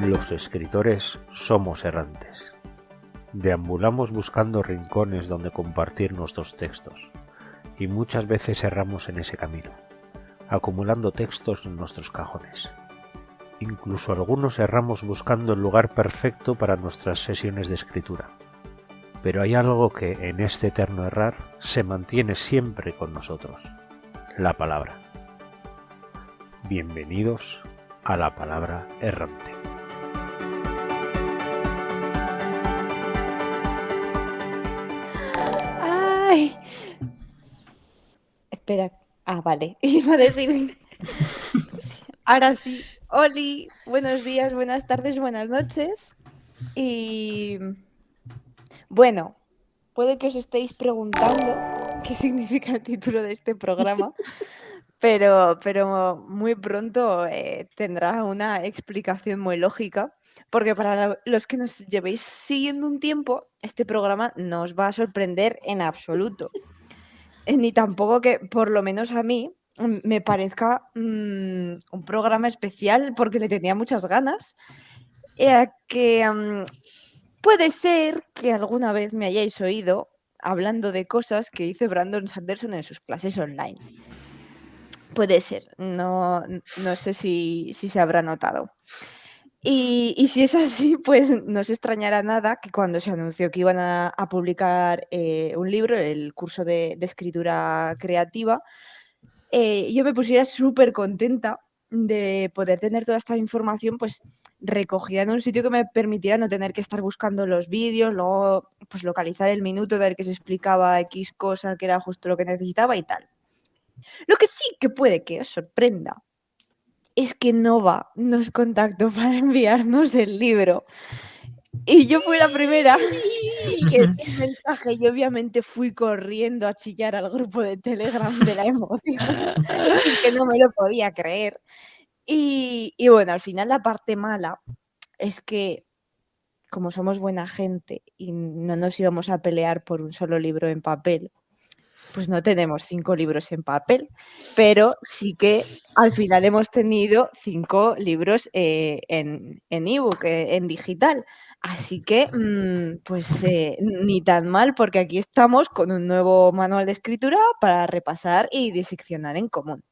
Los escritores somos errantes. Deambulamos buscando rincones donde compartir nuestros textos, y muchas veces erramos en ese camino, acumulando textos en nuestros cajones. Incluso algunos erramos buscando el lugar perfecto para nuestras sesiones de escritura. Pero hay algo que, en este eterno errar, se mantiene siempre con nosotros: la palabra. Bienvenidos a La Palabra Errante. ¡Ay! Espera. Vale. Iba a decir. Ahora sí. Oli, buenos días, buenas tardes, buenas noches. Y bueno, puede que os estéis preguntando qué significa el título de este programa, pero muy pronto tendrá una explicación muy lógica, porque para los que nos llevéis siguiendo un tiempo, este programa no os va a sorprender en absoluto. Ni tampoco que, por lo menos a mí, me parezca un programa especial, porque le tenía muchas ganas. Puede ser que alguna vez me hayáis oído hablando de cosas que dice Brandon Sanderson en sus clases online. Puede ser, no sé si se habrá notado. Y si es así, pues no os extrañará nada que cuando se anunció que iban a publicar un libro, el curso de escritura creativa, yo me pusiera súper contenta de poder tener toda esta información pues recogida en un sitio que me permitiera no tener que estar buscando los vídeos, luego pues localizar el minuto de ver que se explicaba X cosa que era justo lo que necesitaba y tal. Lo que sí que puede que os sorprenda es que Nova nos contactó para enviarnos el libro. Y yo fui la primera que vi el mensaje y obviamente fui corriendo a chillar al grupo de Telegram de la emoción. Es que no me lo podía creer. Y bueno, al final la parte mala es que, como somos buena gente y no nos íbamos a pelear por un solo libro en papel, pues no tenemos 5 libros en papel, pero sí que al final hemos tenido 5 libros en ebook, en digital. Así que, pues ni tan mal, porque aquí estamos con un nuevo manual de escritura para repasar y diseccionar en común.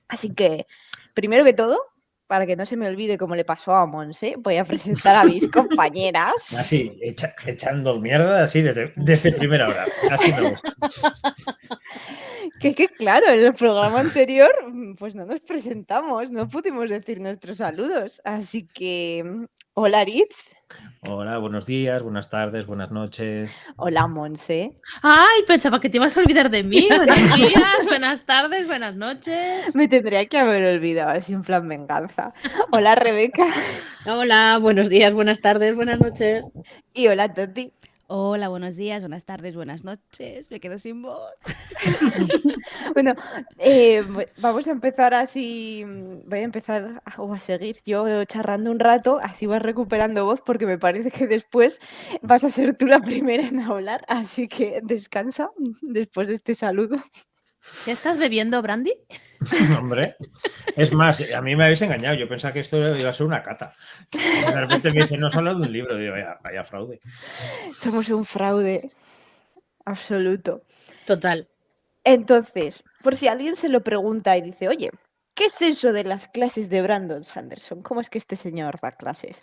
Así que, primero que todo, para que no se me olvide cómo le pasó a Monse, voy a presentar a mis compañeras. Así, echando mierda, así desde primera hora. Así me gusta. Que claro, en el programa anterior, pues no nos presentamos, no pudimos decir nuestros saludos. Así que, hola Aritz. Hola, buenos días, buenas tardes, buenas noches. Hola Monse. Ay, pensaba que te ibas a olvidar de mí. Buenos días, buenas tardes, buenas noches. Me tendría que haber olvidado, así en plan venganza. Hola Rebeca. Hola, buenos días, buenas tardes, buenas noches. Y hola Toti. Hola, buenos días, buenas tardes, buenas noches. Me quedo sin voz. Bueno, vamos a empezar así. Voy a empezar a seguir yo charrando un rato, así vas recuperando voz, porque me parece que después vas a ser tú la primera en hablar. Así que descansa después de este saludo. ¿Qué estás bebiendo, Brandy? Hombre, es más, a mí me habéis engañado. Yo pensaba que esto iba a ser una cata. De repente me dicen, no solo de un libro. Digo, vaya fraude. Somos un fraude absoluto. Total. Entonces, por si alguien se lo pregunta y dice, oye, ¿qué es eso de las clases de Brandon Sanderson? ¿Cómo es que este señor da clases?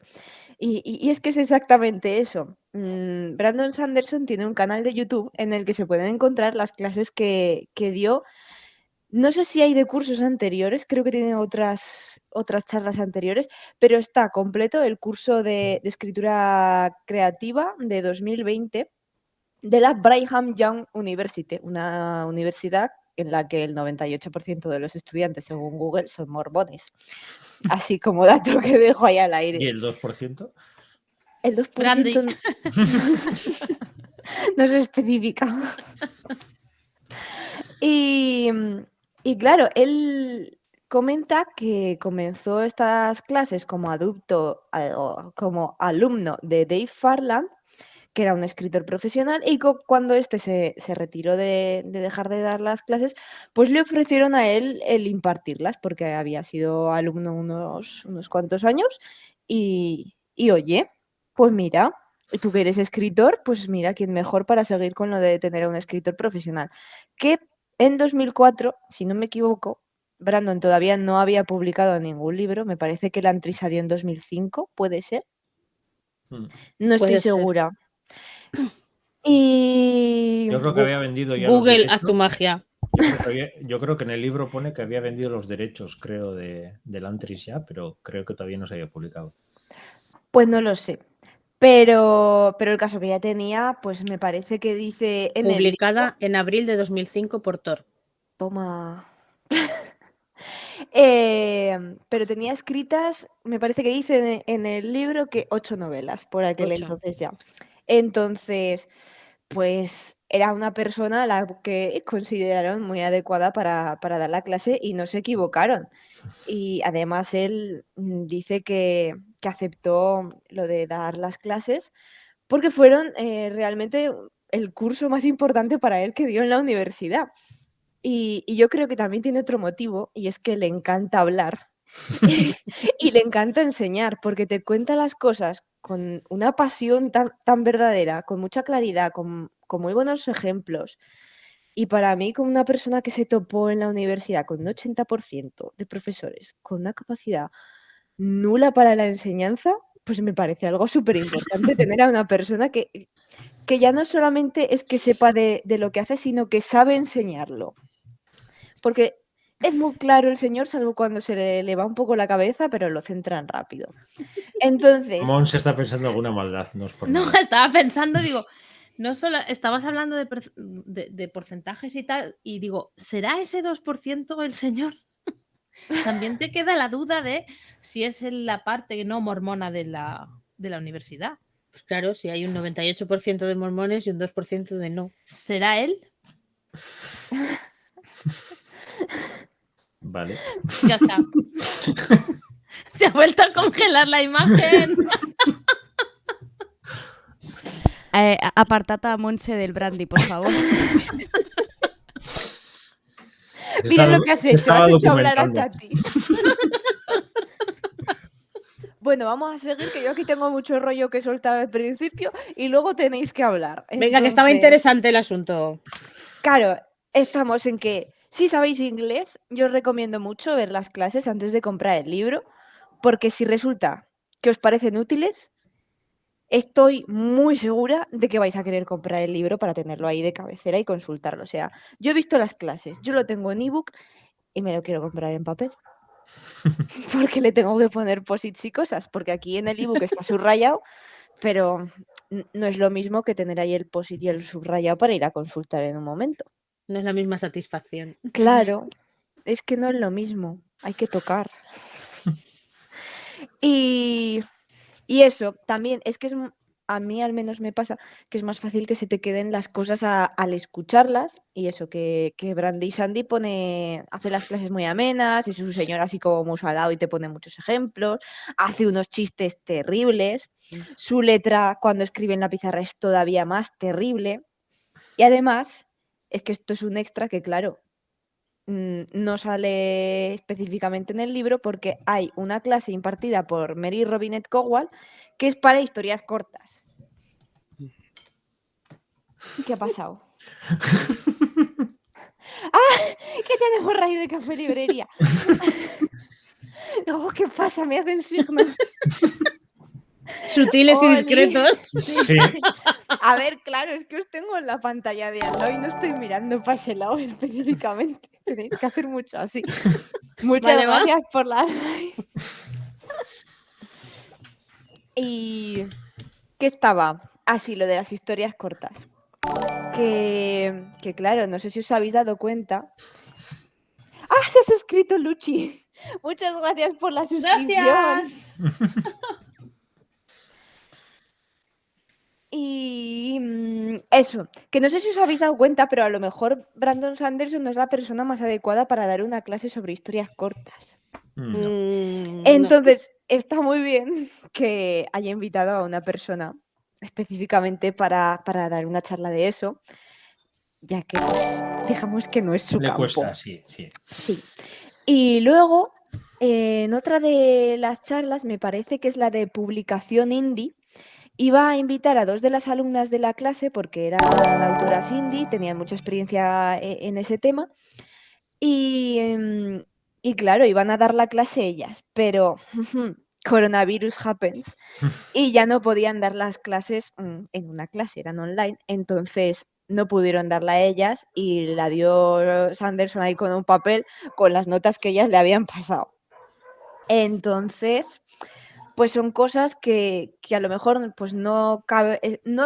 Y es que es exactamente eso. Brandon Sanderson tiene un canal de YouTube en el que se pueden encontrar las clases que dio. No sé si hay de cursos anteriores, creo que tiene otras charlas anteriores, pero está completo el curso de escritura creativa de 2020 de la Brigham Young University, una universidad en la que el 98% de los estudiantes, según Google, son mormones. Así como dato que dejo ahí al aire. ¿Y el 2%? El 2% Brandy. no se especifica. Y claro, él comenta que comenzó estas clases como como alumno de Dave Farland, que era un escritor profesional, y cuando este se retiró de dejar de dar las clases, pues le ofrecieron a él el impartirlas, porque había sido alumno unos cuantos años Y oye, pues mira, tú que eres escritor, pues mira, quién mejor para seguir con lo de tener a un escritor profesional. Que en 2004, si no me equivoco, Brandon todavía no había publicado ningún libro, me parece que el Antri salió en 2005, ¿puede ser? Mm. No estoy Puede ser. segura. Y Yo creo que había vendido ya los Google, derechos. haz tu magia. Yo creo que en el libro pone que había vendido los derechos, creo, del Antris ya, pero creo que todavía no se había publicado. pues no lo sé. Pero el caso que ya tenía, pues me parece que dice en el libro, Publicada en abril de 2005 por Tor. toma. Pero tenía escritas, me parece que dice en el libro que 8 novelas por aquel 8. entonces ya. Entonces, pues era una persona a la que consideraron muy adecuada para dar la clase y no se equivocaron. Y además él dice que aceptó lo de dar las clases porque fueron realmente el curso más importante para él que dio en la universidad. Y yo creo que también tiene otro motivo, y es que le encanta hablar y le encanta enseñar, porque te cuenta las cosas con una pasión tan verdadera, con mucha claridad, con muy buenos ejemplos. Y para mí, como una persona que se topó en la universidad con un 80% de profesores, con una capacidad nula para la enseñanza, pues me parece algo súper importante tener a una persona que ya no solamente es que sepa de lo que hace, sino que sabe enseñarlo. Porque es muy claro el señor, salvo cuando se le va un poco la cabeza, pero lo centran rápido. Entonces, Mon se está pensando alguna maldad, no es por No, nada. estaba pensando, digo, no solo estabas hablando de porcentajes y tal, y digo, ¿será ese 2% el señor? También te queda la duda de si es en la parte no mormona de la universidad. Pues claro, si hay un 98% de mormones y un 2% de no. ¿Será él? Vale. Ya está. Se ha vuelto a congelar la imagen. Apartad a Monse del brandy, por favor. mira lo que has hecho, Estaba has hecho hablar a documentando. Tati. Bueno, vamos a seguir, que yo aquí tengo mucho rollo que soltar al principio y luego tenéis que hablar. Venga, que estaba Entonces, interesante el asunto. Claro, estamos en que si sabéis inglés, yo os recomiendo mucho ver las clases antes de comprar el libro, porque si resulta que os parecen útiles, estoy muy segura de que vais a querer comprar el libro para tenerlo ahí de cabecera y consultarlo. O sea, yo he visto las clases, yo lo tengo en ebook y me lo quiero comprar en papel. Porque le tengo que poner posits y cosas, porque aquí en el ebook está subrayado, pero no es lo mismo que tener ahí el posit y el subrayado para ir a consultar en un momento. No es la misma satisfacción. Claro, es que no es lo mismo, hay que tocar. Y eso también es que a mí al menos me pasa que es más fácil que se te queden las cosas al escucharlas, y eso que Brandy Sandy hace las clases muy amenas, es un señor así como muy salado y te pone muchos ejemplos, hace unos chistes terribles, su letra cuando escribe en la pizarra es todavía más terrible, y además es que esto es un extra que claro, no sale específicamente en el libro porque hay una clase impartida por Mary Robinette Kowal que es para historias cortas. ¿Qué ha pasado? ¡Ah! ¿Qué tenemos raíz de café librería? Oh, ¿qué pasa? Me hacen signos. Sutiles y Oli. discretos. Sí, A ver, claro, es que os tengo en la pantalla de al lado y no estoy mirando para ese lado específicamente. Tenéis que hacer mucho así. Muchas Vale, va. gracias por la raíz. Y ¿qué estaba? Así, lo de las historias cortas. Que claro, no sé si os habéis dado cuenta. ¡Ah, se ha suscrito Luchi! Muchas gracias por la suscripción. Gracias. Y eso, que no sé si os habéis dado cuenta, pero a lo mejor Brandon Sanderson no es la persona más adecuada para dar una clase sobre historias cortas. no. No. Entonces, está muy bien que haya invitado a una persona específicamente para dar una charla de eso, ya que pues, digamos que no es su Le campo. cuesta, sí. Sí. Y luego En otra de las charlas, me parece que es la de publicación indie, iba a invitar a 2 de las alumnas de la clase porque eran autoras indie, tenían mucha experiencia en ese tema y, y claro, iban a dar la clase ellas, pero coronavirus happens y ya no podían dar las clases en una clase, eran online, entonces no pudieron darla ellas y la dio Sanderson ahí con un papel con las notas que ellas le habían pasado. Entonces, pues son cosas que a lo mejor pues no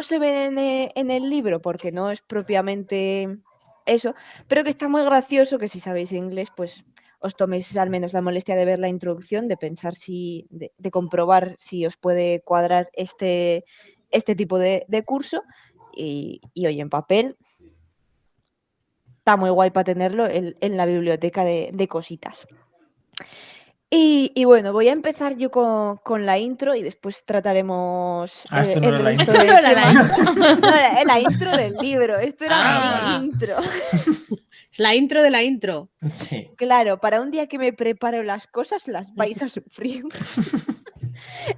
se ven en el libro porque no es propiamente eso, pero que está muy gracioso que si sabéis inglés, pues os toméis al menos la molestia de ver la introducción, de pensar de comprobar si os puede cuadrar este tipo de curso y oye, en papel está muy guay para tenerlo en la biblioteca de cositas. Y bueno, voy a empezar yo con la intro y después trataremos Esto no el era la resto intro. Eso no del era la tema. intro. No, era la intro del libro. Esto era Ah. mi intro. Es la intro de la intro. Sí. Claro, para un día que me preparo las cosas las vais a sufrir.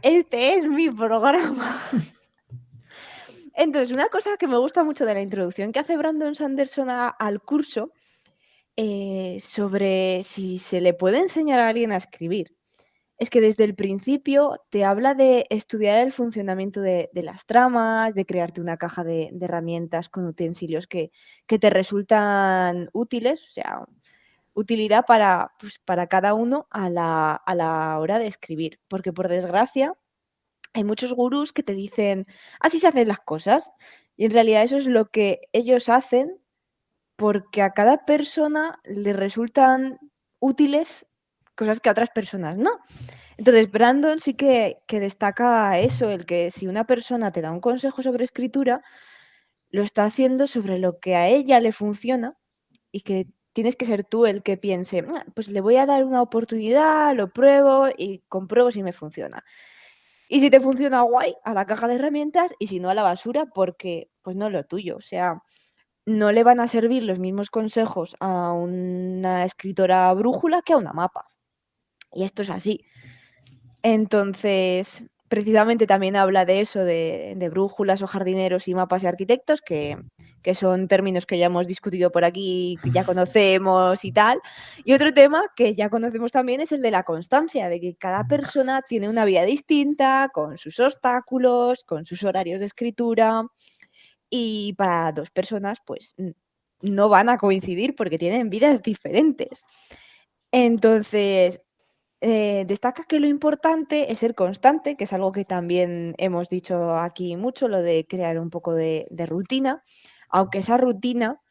Este es mi programa. Entonces, una cosa que me gusta mucho de la introducción que hace Brandon Sanderson al curso sobre si se le puede enseñar a alguien a escribir. Es que desde el principio te habla de estudiar el funcionamiento de las tramas, de crearte una caja de herramientas con utensilios que te resultan útiles, o sea, utilidad pues, para cada uno a la hora de escribir. Porque por desgracia hay muchos gurús que te dicen, así se hacen las cosas. Y en realidad eso es lo que ellos hacen porque a cada persona le resultan útiles cosas que a otras personas no. Entonces, Brandon sí que destaca eso, el que si una persona te da un consejo sobre escritura, lo está haciendo sobre lo que a ella le funciona y que tienes que ser tú el que piense, pues le voy a dar una oportunidad, lo pruebo y compruebo si me funciona. Y si te funciona, guay, a la caja de herramientas y si no, a la basura porque pues no es lo tuyo. O sea, no le van a servir los mismos consejos a una escritora brújula que a una mapa. Y esto es así. Entonces, precisamente también habla de eso, de brújulas o jardineros y mapas y arquitectos, que son términos que ya hemos discutido por aquí, que ya conocemos y tal. Y otro tema que ya conocemos también es el de la constancia, de que cada persona tiene una vida distinta, con sus obstáculos, con sus horarios de escritura, y para 2 personas, pues no van a coincidir porque tienen vidas diferentes. Entonces, destaca que lo importante es ser constante, que es algo que también hemos dicho aquí mucho, lo de crear un poco de rutina, aunque esa rutina,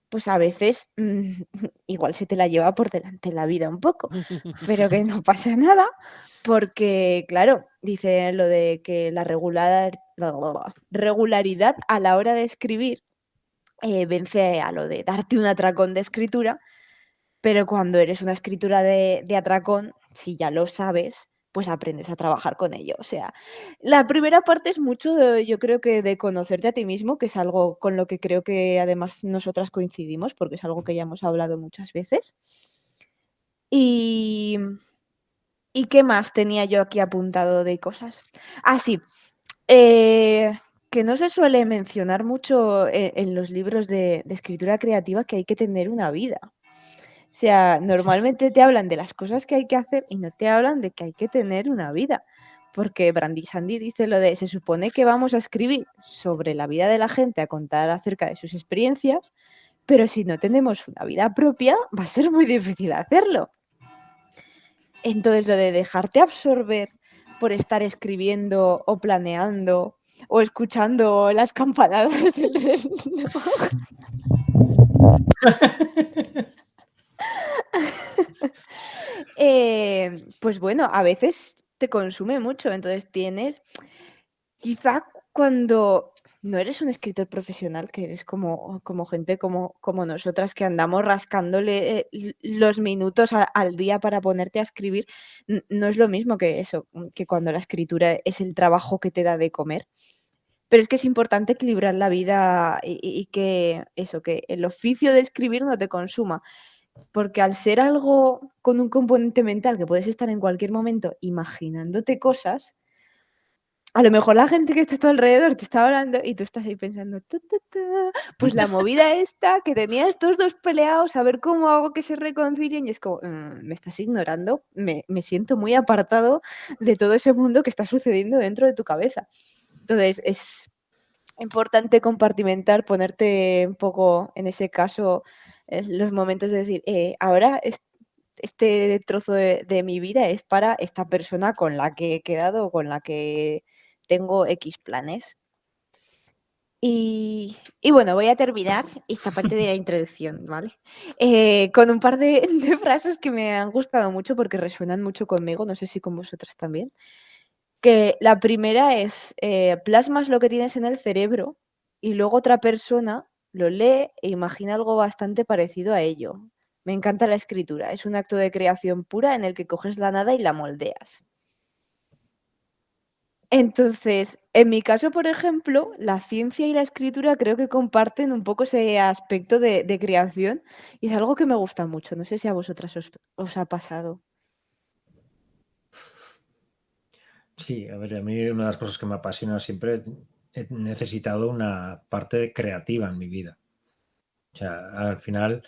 pues a veces igual se te la lleva por delante la vida un poco, pero que no pasa nada, porque claro, dice lo de que la regularidad a la hora de escribir vence a lo de darte un atracón de escritura, pero cuando eres una escritura de atracón, si ya lo sabes, pues aprendes a trabajar con ello. O sea, la primera parte es mucho yo creo que de conocerte a ti mismo, que es algo con lo que creo que además nosotras coincidimos, porque es algo que ya hemos hablado muchas veces. Y ¿qué más tenía yo aquí apuntado de cosas? Ah, sí, que no se suele mencionar mucho en los libros de escritura creativa que hay que tener una vida. O sea, normalmente te hablan de las cosas que hay que hacer y no te hablan de que hay que tener una vida. Porque Brandy Sandy dice lo de, se supone que vamos a escribir sobre la vida de la gente, a contar acerca de sus experiencias, pero si no tenemos una vida propia, va a ser muy difícil hacerlo. Entonces, lo de dejarte absorber por estar escribiendo o planeando o escuchando las campanadas del reloj. Pues bueno, a veces te consume mucho, entonces tienes, quizá cuando no eres un escritor profesional, que eres como gente como nosotras que andamos rascándole los minutos al día para ponerte a escribir, no es lo mismo que eso, que cuando la escritura es el trabajo que te da de comer. Pero es que es importante equilibrar la vida y que eso, que el oficio de escribir no te consuma. Porque al ser algo con un componente mental que puedes estar en cualquier momento imaginándote cosas, a lo mejor la gente que está a tu alrededor te está hablando y tú estás ahí pensando, "Ta, ta, ta, pues la movida esta, que tenía estos dos peleados, a ver cómo hago que se reconcilien", y es como, me estás ignorando, me siento muy apartado de todo ese mundo que está sucediendo dentro de tu cabeza. Entonces, es importante compartimentar, ponerte un poco, en ese caso, los momentos de decir, ahora este trozo de mi vida es para esta persona con la que he quedado o con la que tengo X planes. Y bueno, voy a terminar esta parte de la introducción, ¿vale? Con un par de frases que me han gustado mucho porque resuenan mucho conmigo, no sé si con vosotras también. Que la primera es, plasmas lo que tienes en el cerebro y luego otra persona lo lee e imagina algo bastante parecido a ello. Me encanta la escritura, es un acto de creación pura en el que coges la nada y la moldeas. Entonces, en mi caso, por ejemplo, la ciencia y la escritura creo que comparten un poco ese aspecto de creación y es algo que me gusta mucho. No sé si a vosotras os ha pasado. Sí, a ver, a mí una de las cosas que me apasiona siempre, he necesitado una parte creativa en mi vida. O sea, al final,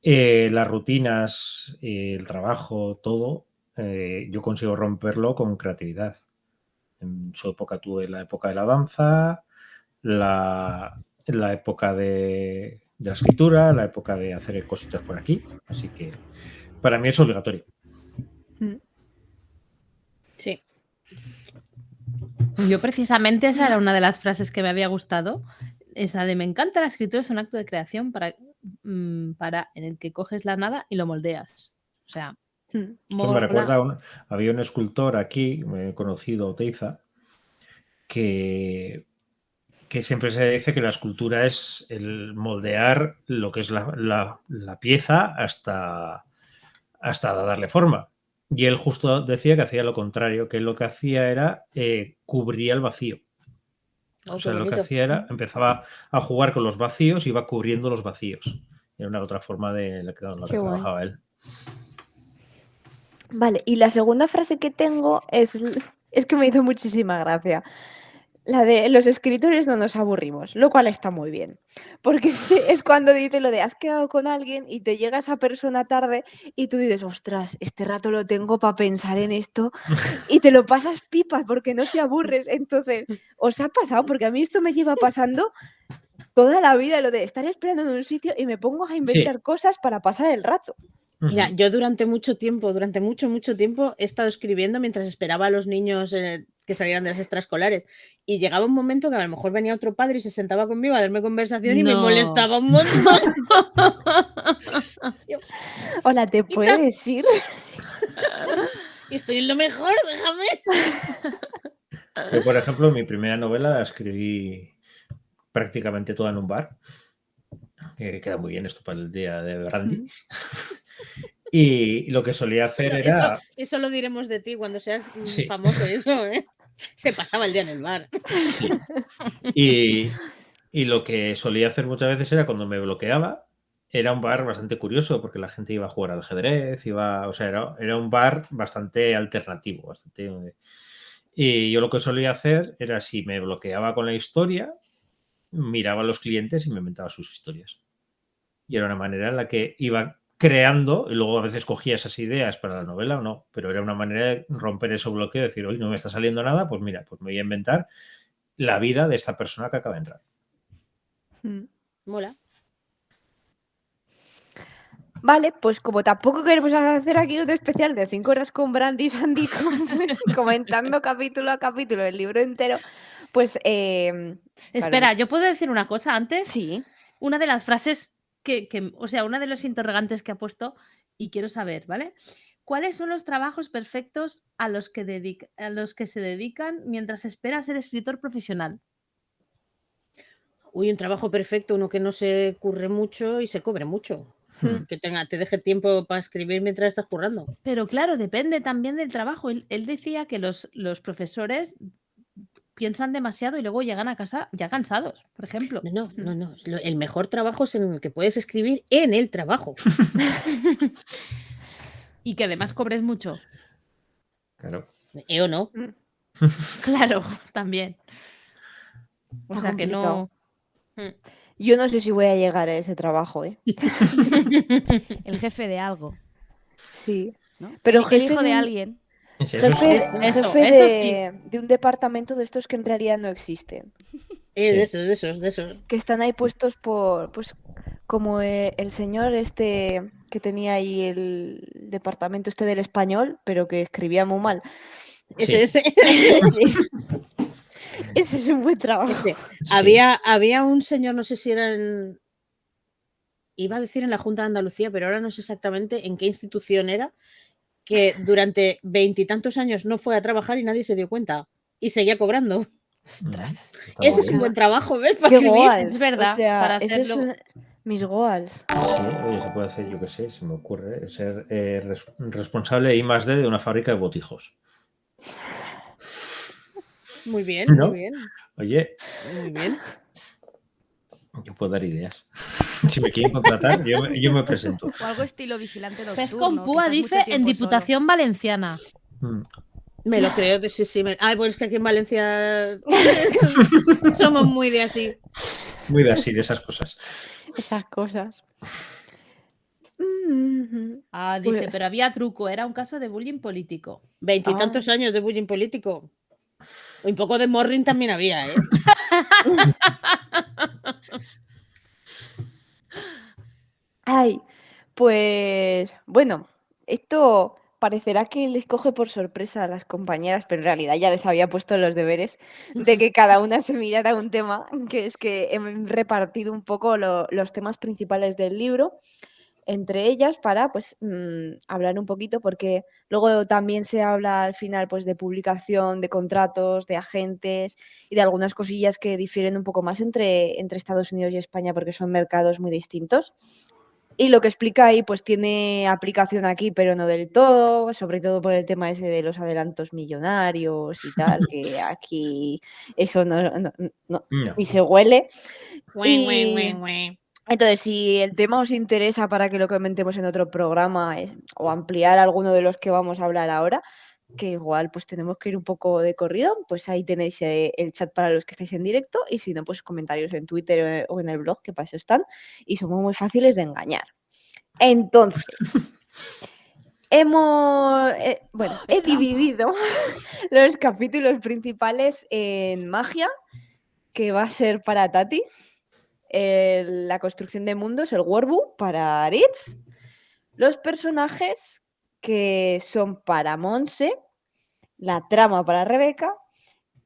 las rutinas, el trabajo, todo, yo consigo romperlo con creatividad. En su época tuve la época de la danza, la época de la escritura, la época de hacer cositas por aquí. Así que para mí es obligatorio. Sí. Yo precisamente esa era una de las frases que me había gustado. Esa de me encanta la escritura, es un acto de creación para en el que coges la nada y lo moldeas. O sea, Esto me mola. recuerda había un escultor aquí, conocido, Oteiza, que siempre se dice que la escultura es el moldear lo que es la pieza hasta darle forma. Y él justo decía que hacía lo contrario, que lo que hacía era cubría el vacío. O sea, lo que hacía era, empezaba a jugar con los vacíos y iba cubriendo los vacíos. Era una otra forma de la que trabajaba él. Vale, y la segunda frase que tengo es que me hizo muchísima gracia. La de los escritores no nos aburrimos, lo cual está muy bien. Porque es cuando dice lo de has quedado con alguien y te llega esa persona tarde y tú dices, ostras, este rato lo tengo para pensar en esto y te lo pasas pipa porque no te aburres. Entonces, ¿os ha pasado? Porque a mí esto me lleva pasando toda la vida, lo de estar esperando en un sitio y me pongo a inventar cosas para pasar el rato. Mira, yo durante mucho tiempo, mucho tiempo, he estado escribiendo mientras esperaba a los niños que salieran de las extraescolares. Y llegaba un momento que a lo mejor venía otro padre y se sentaba conmigo a darme conversación y me molestaba un montón. Hola, ¿te puedes ir? Y estoy en lo mejor, déjame. Yo, por ejemplo, mi primera novela la escribí prácticamente toda en un bar. Queda muy bien esto para el día de brandy. Y lo que solía hacer era... Eso lo diremos de ti cuando seas famoso, eso, ¿eh? Se pasaba el día en el bar. Sí. Y lo que solía hacer muchas veces era cuando me bloqueaba, era un bar bastante curioso porque la gente iba a jugar al ajedrez, o sea, era un bar bastante alternativo. Y yo lo que solía hacer era, si me bloqueaba con la historia, miraba a los clientes y me inventaba sus historias. Y era una manera en la que iba creando, y luego a veces cogía esas ideas para la novela o no, pero era una manera de romper ese bloqueo, decir, hoy no me está saliendo nada, pues mira, pues me voy a inventar la vida de esta persona que acaba de entrar. Mola. Vale, pues como tampoco queremos hacer aquí un especial de 5 horas con Brandy y Sandy comentando capítulo a capítulo el libro entero, pues... Espera, ¿yo puedo decir una cosa antes? Sí. Una de las frases o sea, una de los interrogantes que ha puesto y quiero saber, ¿vale? ¿Cuáles son los trabajos perfectos a los que se dedican mientras espera ser escritor profesional? Uy, un trabajo perfecto, uno que no se curre mucho y se cobre mucho. Que te deje tiempo para escribir mientras estás currando. Pero claro, depende también del trabajo. Él decía que los profesores piensan demasiado y luego llegan a casa ya cansados, por ejemplo. No. El mejor trabajo es en el que puedes escribir en el trabajo. Y que además cobres mucho. Claro. ¿O no? Claro, también. O Está sea que no. Yo no sé si voy a llegar a ese trabajo, ¿eh? El jefe de algo, Sí. ¿no? Pero el jefe hijo de de un- alguien. Eso Jefe, sí. Eso jefe sí. de un departamento de estos que en realidad no existen. De Sí. esos. Que están ahí puestos por, pues, como el señor este que tenía ahí el departamento este del español, pero que escribía muy mal. Sí. Ese. Ese es un buen trabajo. Ese. Sí. Había un señor, no sé si era iba a decir en la Junta de Andalucía, pero ahora no sé exactamente en qué institución era, que durante 20 y tantos años no fue a trabajar y nadie se dio cuenta y seguía cobrando. Ostras. Está muy Ese es un bien. buen trabajo, ¿ves? Para Qué escribir. goals. Es verdad, O sea, para eso es hacerlo. mis goals. Sí, oye, se puede hacer, yo qué sé, se me ocurre ser responsable de I+D de una fábrica de botijos. Muy bien, ¿No? muy bien. Oye, Muy bien. yo puedo dar ideas. Si me quieren contratar, yo me presento. O algo estilo vigilante Pez nocturno. con que púa estás mucho dice en tiempo solo. Diputación Valenciana. Mm. Me lo creo, sí. Ay, pues es que aquí en Valencia somos muy de así. Muy de así, de esas cosas. Esas cosas. Ah, dice, Pues- pero había truco, era un caso de bullying político. 20 y tantos años de bullying político. Un poco de morring también había, ¿eh? Ay, pues bueno, esto parecerá que les coge por sorpresa a las compañeras, pero en realidad ya les había puesto los deberes de que cada una se mirara un tema, que es que he repartido un poco los temas principales del libro entre ellas para pues hablar un poquito, porque luego también se habla al final pues de publicación, de contratos, de agentes y de algunas cosillas que difieren un poco más entre Estados Unidos y España porque son mercados muy distintos. Y lo que explica ahí pues tiene aplicación aquí, pero no del todo, sobre todo por el tema ese de los adelantos millonarios y tal, que aquí eso no, No. ni se huele. Güey. Entonces, si el tema os interesa para que lo comentemos en otro programa o ampliar alguno de los que vamos a hablar ahora, que igual pues tenemos que ir un poco de corrido, pues ahí tenéis el chat para los que estáis en directo y si no, pues comentarios en Twitter o en el blog, que para eso están, y somos muy fáciles de engañar. Entonces, he dividido los capítulos principales en magia, que va a ser para Tati, la construcción de mundos, el Workbook para Aritz, los personajes que son para Monse, la trama para Rebeca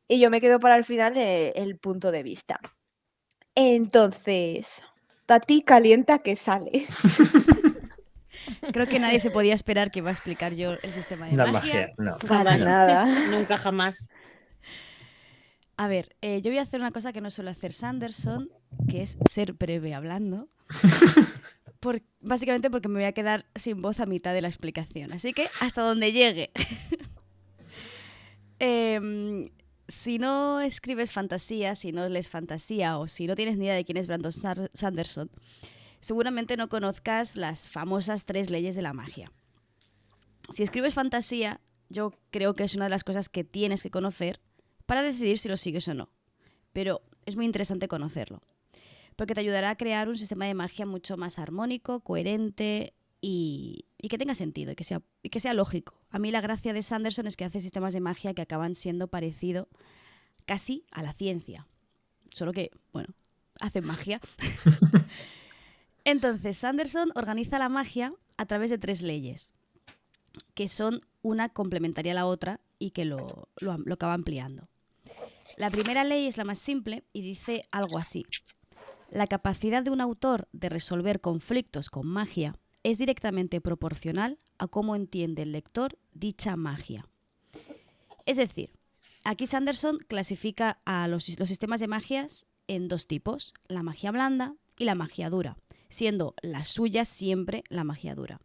y yo me quedo para el final el punto de vista. Entonces, Tati, calienta que sales. Creo que nadie se podía esperar que iba a explicar yo el sistema de La magia. magia, no. Para Jamás. nada. Nunca jamás. A ver, yo voy a hacer una cosa que no suele hacer Sanderson, que es ser breve hablando. Básicamente porque me voy a quedar sin voz a mitad de la explicación. Así que hasta donde llegue. Si no escribes fantasía, si no lees fantasía o si no tienes ni idea de quién es Brandon Sanderson, seguramente no conozcas las famosas 3 leyes de la magia. Si escribes fantasía, yo creo que es una de las cosas que tienes que conocer para decidir si lo sigues o no. Pero es muy interesante conocerlo, porque te ayudará a crear un sistema de magia mucho más armónico, coherente y que tenga sentido y que sea lógico. A mí la gracia de Sanderson es que hace sistemas de magia que acaban siendo parecido casi a la ciencia. Solo que, bueno, hacen magia. Entonces, Sanderson organiza la magia a través de 3 leyes, que son una complementaria a la otra y que lo acaba ampliando. La primera ley es la más simple y dice algo así. La capacidad de un autor de resolver conflictos con magia es directamente proporcional a cómo entiende el lector dicha magia. Es decir, aquí Sanderson clasifica a los sistemas de magias en 2 tipos, la magia blanda y la magia dura, siendo la suya siempre la magia dura.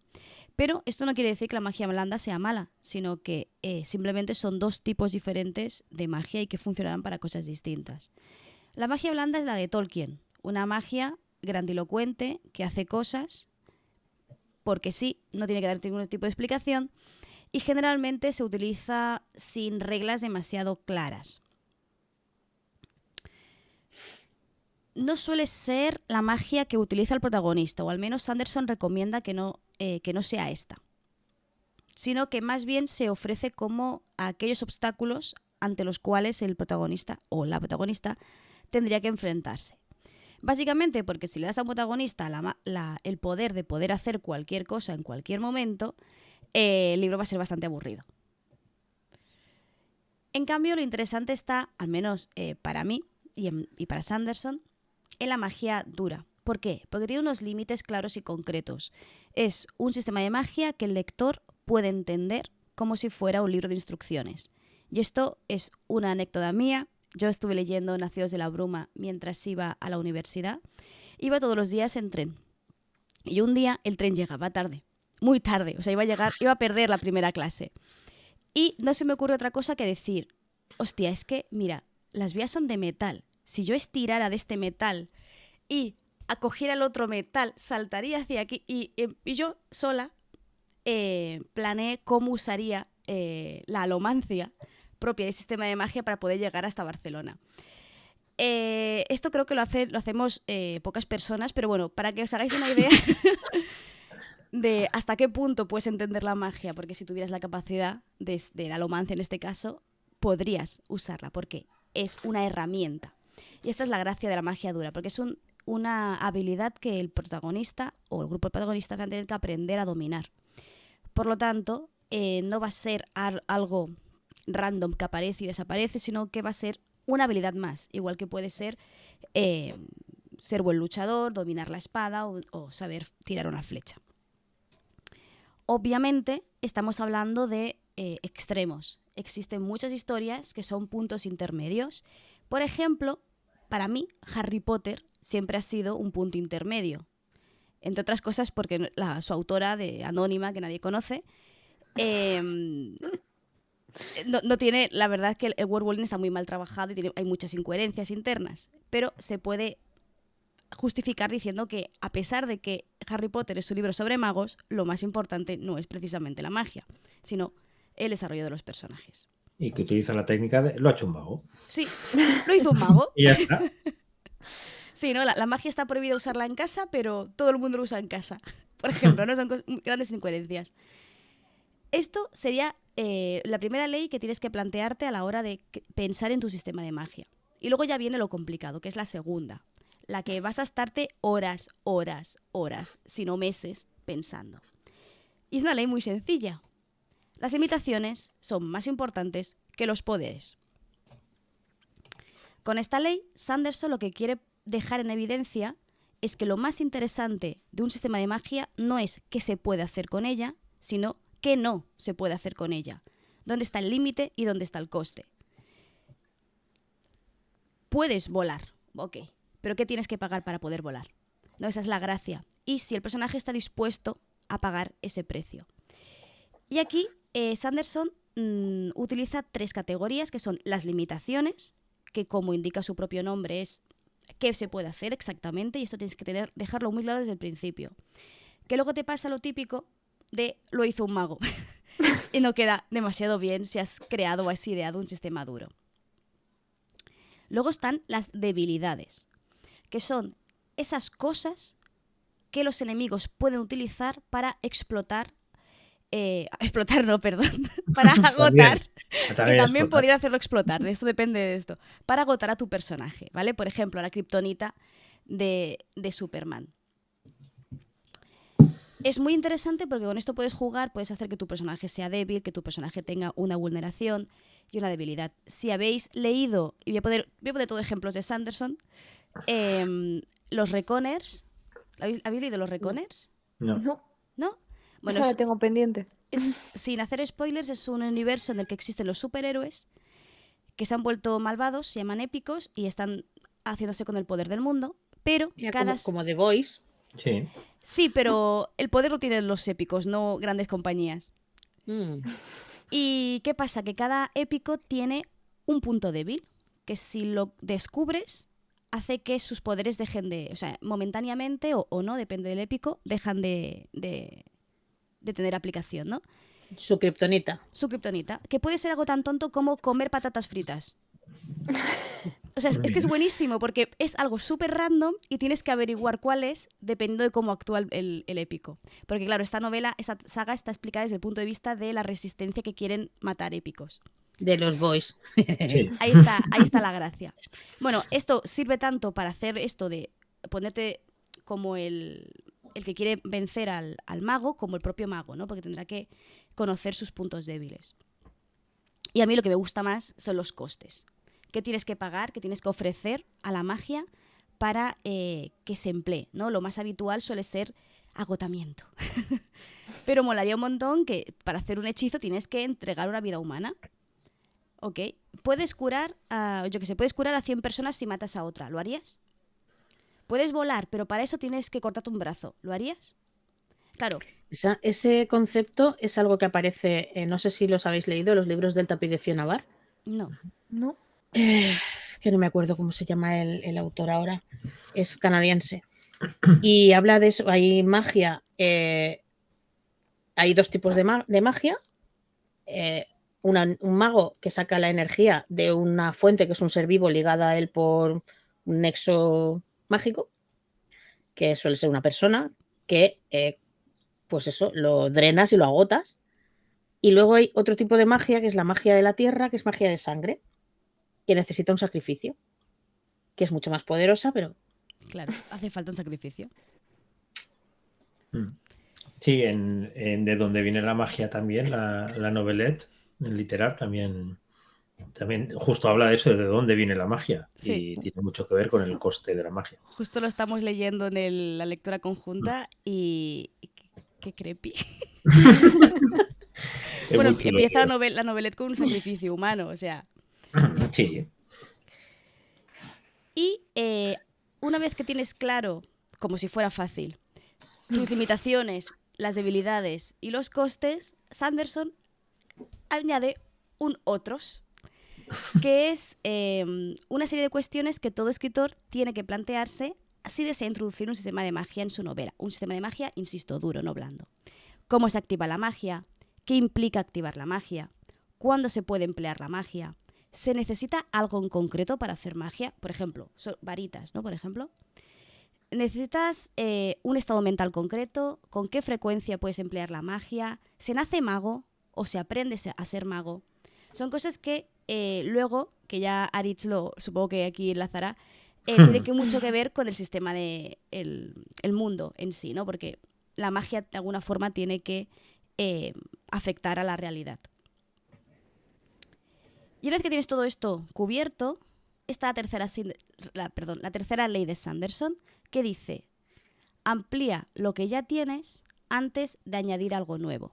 Pero esto no quiere decir que la magia blanda sea mala, sino que simplemente son dos tipos diferentes de magia y que funcionarán para cosas distintas. La magia blanda es la de Tolkien, una magia grandilocuente que hace cosas porque sí, no tiene que dar ningún tipo de explicación y generalmente se utiliza sin reglas demasiado claras. No suele ser la magia que utiliza el protagonista, o al menos Sanderson recomienda que no sea esta, sino que más bien se ofrece como aquellos obstáculos ante los cuales el protagonista o la protagonista tendría que enfrentarse. Básicamente porque si le das a un protagonista el poder de poder hacer cualquier cosa en cualquier momento, el libro va a ser bastante aburrido. En cambio, lo interesante está, al menos para mí y para Sanderson, en la magia dura. ¿Por qué? Porque tiene unos límites claros y concretos. Es un sistema de magia que el lector puede entender como si fuera un libro de instrucciones. Y esto es una anécdota mía. Yo estuve leyendo Nacidos de la Bruma mientras iba a la universidad. Iba todos los días en tren. Y un día el tren llegaba tarde, muy tarde. O sea, iba a perder la primera clase. Y no se me ocurre otra cosa que decir, hostia, es que, mira, las vías son de metal. Si yo estirara de este metal y acogiera el otro metal, saltaría hacia aquí. Y yo sola planeé cómo usaría la alomancia propia del sistema de magia para poder llegar hasta Barcelona. Esto creo que lo hacemos pocas personas, pero bueno, para que os hagáis una idea de hasta qué punto puedes entender la magia, porque si tuvieras la capacidad de la alomancia en este caso, podrías usarla, porque es una herramienta. Y esta es la gracia de la magia dura, porque es una habilidad que el protagonista o el grupo de protagonistas van a tener que aprender a dominar. Por lo tanto, no va a ser algo random que aparece y desaparece, sino que va a ser una habilidad más, igual que puede ser ser buen luchador, dominar la espada o saber tirar una flecha. Obviamente estamos hablando de extremos. Existen muchas historias que son puntos intermedios. Por ejemplo, para mí, Harry Potter siempre ha sido un punto intermedio. Entre otras cosas porque su autora, anónima, que nadie conoce, no tiene, la verdad es que el world building está muy mal trabajado y hay muchas incoherencias internas, pero se puede justificar diciendo que a pesar de que Harry Potter es un libro sobre magos, lo más importante no es precisamente la magia, sino el desarrollo de los personajes. Y que utiliza la técnica de lo ha hecho un mago. Sí, lo hizo un mago. Y ya está. Sí, ¿no? La magia está prohibida usarla en casa, pero todo el mundo lo usa en casa. Por ejemplo, ¿no? Son grandes incoherencias. Esto sería la primera ley que tienes que plantearte a la hora de pensar en tu sistema de magia. Y luego ya viene lo complicado, que es la segunda. La que vas a estarte horas, si no meses, pensando. Y es una ley muy sencilla. Las limitaciones son más importantes que los poderes. Con esta ley, Sanderson lo que quiere dejar en evidencia es que lo más interesante de un sistema de magia no es qué se puede hacer con ella, sino qué no se puede hacer con ella. ¿Dónde está el límite y dónde está el coste? Puedes volar, ok, pero ¿qué tienes que pagar para poder volar? No, esa es la gracia. Y si el personaje está dispuesto a pagar ese precio. Y aquí Sanderson utiliza 3 categorías que son las limitaciones, que como indica su propio nombre es qué se puede hacer exactamente, y esto tienes que dejarlo muy claro desde el principio. Que luego te pasa lo típico de lo hizo un mago y no queda demasiado bien si has creado o has ideado un sistema duro. Luego están las debilidades, que son esas cosas que los enemigos pueden utilizar para para agotar, que también podría hacerlo explotar, de eso depende de esto, para agotar a tu personaje, ¿vale? Por ejemplo, la kriptonita de Superman. Es muy interesante porque con esto puedes jugar, puedes hacer que tu personaje sea débil, que tu personaje tenga una vulneración y una debilidad. Si habéis leído, y voy a poner todo ejemplos de Sanderson, los Reconers, ¿habéis leído los Reconers? No. No, Bueno, esa la tengo pendiente. sin hacer spoilers, es un universo en el que existen los superhéroes que se han vuelto malvados, se llaman épicos y están haciéndose con el poder del mundo, pero Ya, cada... como The Voice. Sí. Sí, pero el poder lo tienen los épicos, no grandes compañías. Mm. ¿Y qué pasa? Que cada épico tiene un punto débil, que si lo descubres, hace que sus poderes dejen de... O sea, momentáneamente o no, depende del épico, dejan de tener aplicación, ¿no? Su kriptonita. Su kriptonita, que puede ser algo tan tonto como comer patatas fritas. O sea, es que es buenísimo porque es algo súper random y tienes que averiguar cuál es dependiendo de cómo actúa el épico. Porque claro, esta saga está explicada desde el punto de vista de la resistencia que quieren matar épicos. De los boys. Sí. Ahí está la gracia. Bueno, esto sirve tanto para hacer esto de ponerte como el que quiere vencer al mago como el propio mago, ¿no? Porque tendrá que conocer sus puntos débiles. Y a mí lo que me gusta más son los costes. ¿Qué tienes que pagar? ¿Qué tienes que ofrecer a la magia para que se emplee, ¿no? Lo más habitual suele ser agotamiento. Pero molaría un montón que para hacer un hechizo tienes que entregar una vida humana. ¿Ok? Puedes curar puedes curar a 100 personas si matas a otra. ¿Lo harías? Puedes volar, pero para eso tienes que cortarte un brazo. ¿Lo harías? Claro. Ese concepto es algo que aparece, no sé si los habéis leído, los libros del tapiz de Fiona Barr. No. No. Que no me acuerdo cómo se llama el autor ahora. Es canadiense. Y habla de eso. Hay magia. Hay dos tipos de magia. Un mago que saca la energía de una fuente que es un ser vivo ligada a él por un nexo mágico, que suele ser una persona que, pues eso, lo drenas y lo agotas. Y luego hay otro tipo de magia, que es la magia de la tierra, que es magia de sangre, que necesita un sacrificio, que es mucho más poderosa, pero... Claro, hace falta un sacrificio. Sí, de donde viene la magia también, la novelette, en literal, también justo habla de eso, de dónde viene la magia. Sí. Y tiene mucho que ver con el coste de la magia. Justo lo estamos leyendo en la lectura conjunta y... ¡Qué creepy! Bueno, Muy chulo, empieza tío. la novelette con un sacrificio humano, o sea... Sí. Y una vez que tienes claro, como si fuera fácil, tus limitaciones, las debilidades y los costes, Sanderson añade un otros, que es una serie de cuestiones que todo escritor tiene que plantearse si desea introducir un sistema de magia en su novela. Un sistema de magia, insisto, duro, no blando. ¿Cómo se activa la magia? ¿Qué implica activar la magia? ¿Cuándo se puede emplear la magia? ¿Se necesita algo en concreto para hacer magia? Por ejemplo, varitas, ¿no? Por ejemplo. ¿Necesitas un estado mental concreto? ¿Con qué frecuencia puedes emplear la magia? ¿Se nace mago o se aprende a ser mago? Son cosas que luego, que ya Aritz supongo que aquí enlazará, tiene mucho que ver con el sistema de el mundo en sí, ¿no? Porque la magia de alguna forma tiene que afectar a la realidad. Y una vez que tienes todo esto cubierto, está la tercera ley de Sanderson, que dice: amplía lo que ya tienes antes de añadir algo nuevo.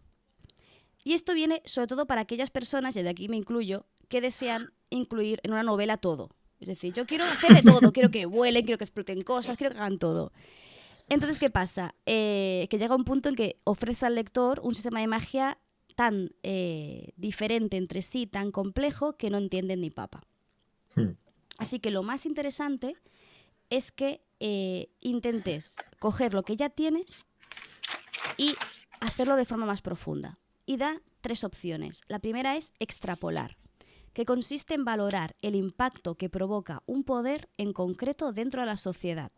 Y esto viene sobre todo para aquellas personas, y de aquí me incluyo, que desean incluir en una novela todo. Es decir, yo quiero hacer de todo, quiero que vuelen, quiero que exploten cosas, quiero que hagan todo. Entonces, ¿qué pasa? Que llega un punto en que ofrece al lector un sistema de magia tan diferente entre sí, tan complejo, que no entienden ni papa. Así que lo más interesante es que intentes coger lo que ya tienes y hacerlo de forma más profunda. Y da 3 opciones. La primera es extrapolar, que consiste en valorar el impacto que provoca un poder en concreto dentro de la sociedad.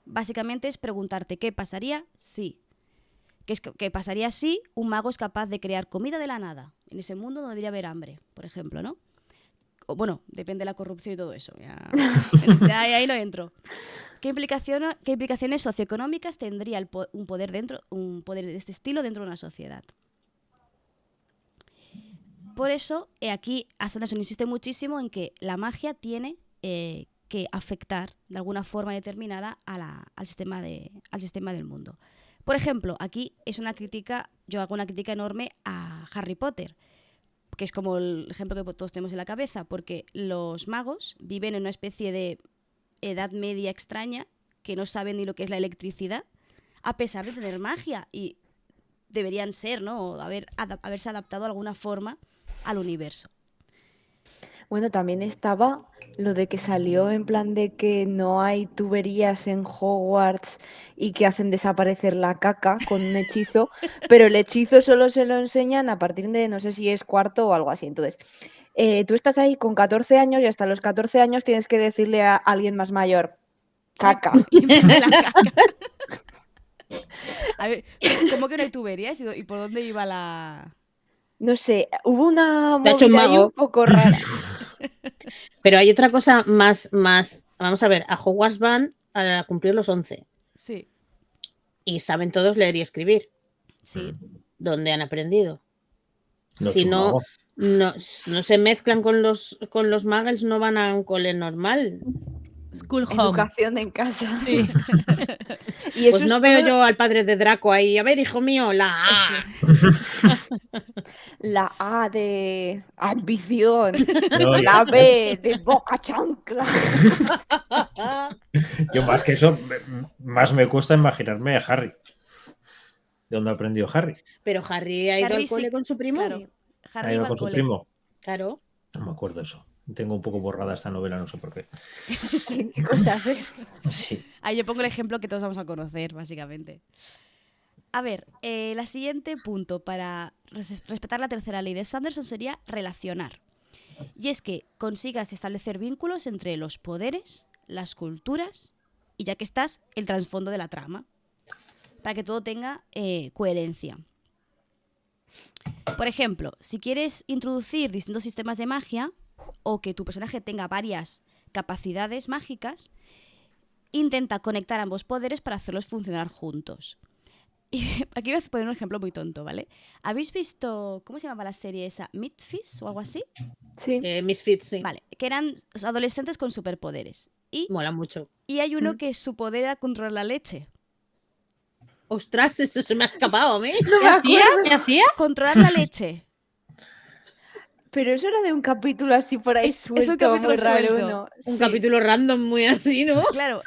Básicamente es preguntarte qué pasaría si... ¿Qué pasaría si un mago es capaz de crear comida de la nada? En ese mundo no debería haber hambre, por ejemplo, ¿no? O, bueno, depende de la corrupción y todo eso. Ahí no entro. ¿Qué implicaciones socioeconómicas tendría un poder de este estilo dentro de una sociedad? Por eso, aquí Sanderson insiste muchísimo en que la magia tiene que afectar de alguna forma determinada al sistema del mundo. Por ejemplo, aquí yo hago una crítica enorme a Harry Potter, que es como el ejemplo que todos tenemos en la cabeza, porque los magos viven en una especie de edad media extraña, que no saben ni lo que es la electricidad, a pesar de tener magia. Y deberían ser, ¿no? O haberse adaptado de alguna forma al universo. Bueno, también estaba lo de que salió en plan de que no hay tuberías en Hogwarts y que hacen desaparecer la caca con un hechizo, pero el hechizo solo se lo enseñan a partir de, no sé si es cuarto o algo así. Entonces, tú estás ahí con 14 años y hasta los 14 años tienes que decirle a alguien más mayor, caca. Límpiame la caca. A ver, ¿cómo que no hay tuberías? ¿Y por dónde iba la...? No sé, hubo una Te ha hecho un movida ahí mago. un poco rara. Pero hay otra cosa más. Vamos a ver, a Hogwarts van a cumplir los 11 Sí, y saben todos leer y escribir. sí. ¿Dónde han aprendido? No, Si chungo. no se mezclan con los muggles, no van a un cole normal. School home. Educación en casa. Sí. Y eso Pues es no veo todo yo al padre de Draco ahí. A ver, hijo mío, la A. la A de ambición, No, la B de boca chancla. yo más que eso, más me cuesta imaginarme a Harry. ¿De dónde aprendió Harry? Pero Harry ha ido Harry al cole sí, con su primo. claro. ¿Ha Harry ido iba al con su cole. primo? Claro. No me acuerdo eso. Tengo un poco borrada esta novela, no sé por qué. Qué cosas, ¿eh? Sí. Ahí yo pongo el ejemplo que todos vamos a conocer, básicamente. A ver, la siguiente punto para respetar la tercera ley de Sanderson sería relacionar. Y es que consigas establecer vínculos entre los poderes, las culturas y, ya que estás, el trasfondo de la trama. Para que todo tenga coherencia. Por ejemplo, si quieres introducir distintos sistemas de magia o que tu personaje tenga varias capacidades mágicas, intenta conectar ambos poderes para hacerlos funcionar juntos. Y aquí voy a poner un ejemplo muy tonto, ¿vale? ¿Habéis visto, cómo se llamaba la serie esa? ¿Misfits o algo así? Sí. Misfits, sí. Vale, que eran adolescentes con superpoderes. Mola mucho. Y hay uno que su poder era controlar la leche. Ostras, eso se me ha escapado a mí. ¿Qué hacía? ¿Qué hacía? Controlar la leche. Pero eso era de un capítulo así por ahí Es un suelto, capítulo muy raro, suelto. ¿no? Un Sí. capítulo random muy así, ¿no? Claro,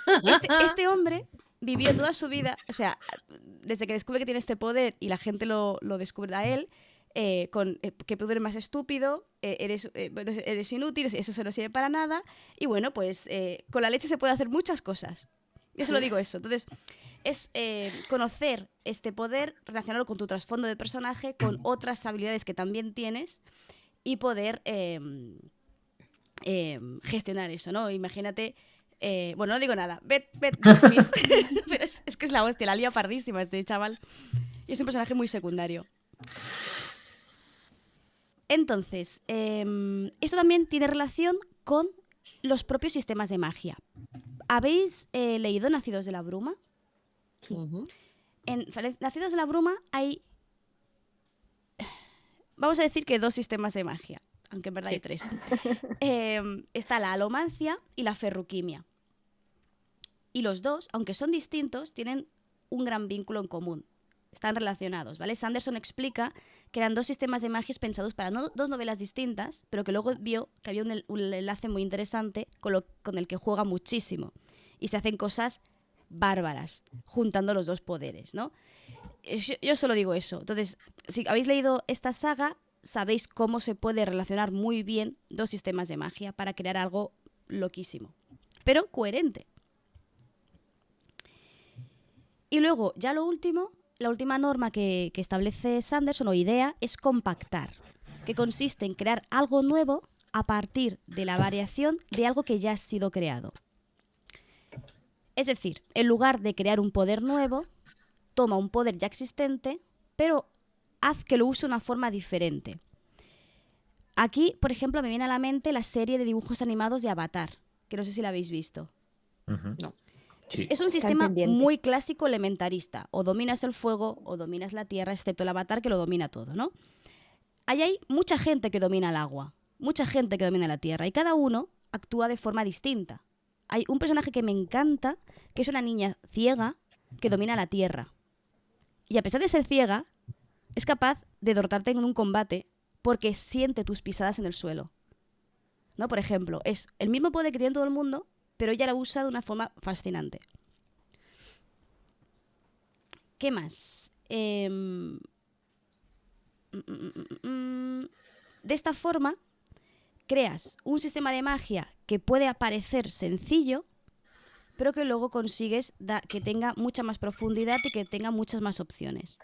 este hombre vivió toda su vida, o sea, desde que descubre que tiene este poder y la gente lo descubre a él, con qué poder más estúpido, eres inútil, eso no sirve para nada, y bueno, pues con la leche se puede hacer muchas cosas. Yo solo digo eso. Entonces, es conocer este poder, relacionarlo con tu trasfondo de personaje, con otras habilidades que también tienes y poder gestionar eso, ¿no? Imagínate... bueno, no digo nada. Bet Misfits. Pero es que es la hostia, la lía pardísima este chaval. Y es un personaje muy secundario. Entonces, esto también tiene relación con los propios sistemas de magia. ¿Habéis leído Nacidos de la Bruma? Ujú. En Nacidos de la Bruma hay... Vamos a decir que 2 sistemas de magia, aunque en verdad hay 3. Está la alomancia y la ferruquimia. Y los dos, aunque son distintos, tienen un gran vínculo en común. Están relacionados, ¿vale? Sanderson explica que eran 2 sistemas de magia pensados para 2 novelas distintas, pero que luego vio que había un enlace muy interesante con el que juega muchísimo. Y se hacen cosas bárbaras, juntando los 2 poderes, ¿no? Yo solo digo eso. Entonces, si habéis leído esta saga, sabéis cómo se puede relacionar muy bien 2 sistemas de magia para crear algo loquísimo, pero coherente. Y luego, ya lo último, la última norma que establece Sanderson o idea es compactar, que consiste en crear algo nuevo a partir de la variación de algo que ya ha sido creado. Es decir, en lugar de crear un poder nuevo, toma un poder ya existente, pero haz que lo use de una forma diferente. Aquí, por ejemplo, me viene a la mente la serie de dibujos animados de Avatar, que no sé si la habéis visto. Ujú. No. Sí. Es un sistema pendiente. muy clásico elementarista. O dominas el fuego o dominas la tierra, excepto el avatar que lo domina todo, ¿no? Ahí hay mucha gente que domina el agua, mucha gente que domina la tierra, y cada uno actúa de forma distinta. Hay un personaje que me encanta, que es una niña ciega que domina la tierra. Y a pesar de ser ciega, es capaz de derrotarte en un combate porque siente tus pisadas en el suelo. ¿No? Por ejemplo, es el mismo poder que tiene todo el mundo, pero ella lo usa de una forma fascinante. ¿Qué más? De esta forma, creas un sistema de magia que puede parecer sencillo, pero que luego consigues que tenga mucha más profundidad y que tenga muchas más opciones.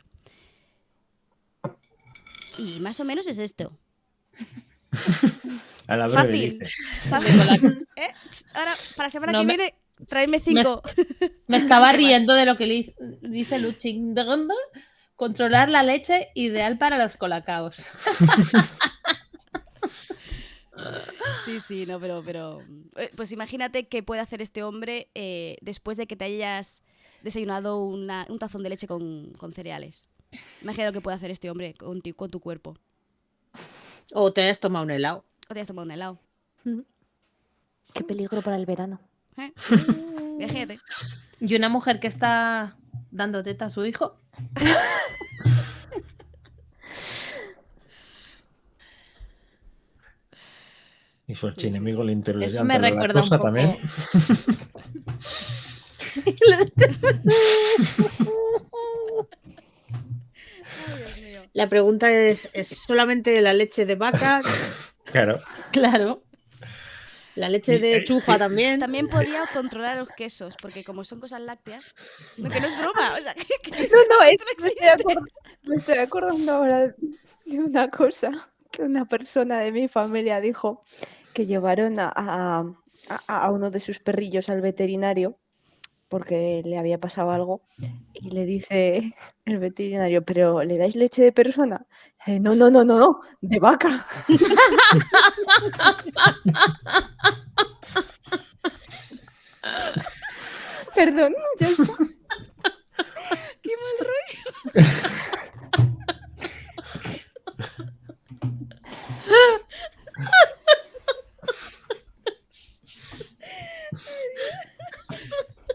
Y más o menos es esto. A la breve Fácil. dice. Fácil. Ahora, para la semana No, que me- viene, tráeme 5. Me estaba temas. riendo de lo que dice Luching. Controlar la leche, ideal para los colacaos. Sí, no, pero pues imagínate que puede hacer este hombre después de que te hayas desayunado un tazón de leche con cereales. Imagina lo que puede hacer este hombre con tu cuerpo. O te hayas tomado un helado. O te has tomado un helado. Qué peligro para el verano. ¿Eh? Imagínate. Y una mujer que está dando teta a su hijo. Y su archienemigo le interesa. Eso me recuerda un poco. También. Ay, Dios mío. La pregunta es solamente la leche de vaca, Claro. Claro. la leche de chufa también. También podía controlar los quesos, porque como son cosas lácteas, no, que no es broma. O sea, que No, esto no existe. me estoy acordando ahora de una cosa que una persona de mi familia dijo, que llevaron a uno de sus perrillos al veterinario porque le había pasado algo y le dice el veterinario, ¿pero le dais leche de persona? No, de vaca. Perdón, ya está. Qué mal rollo.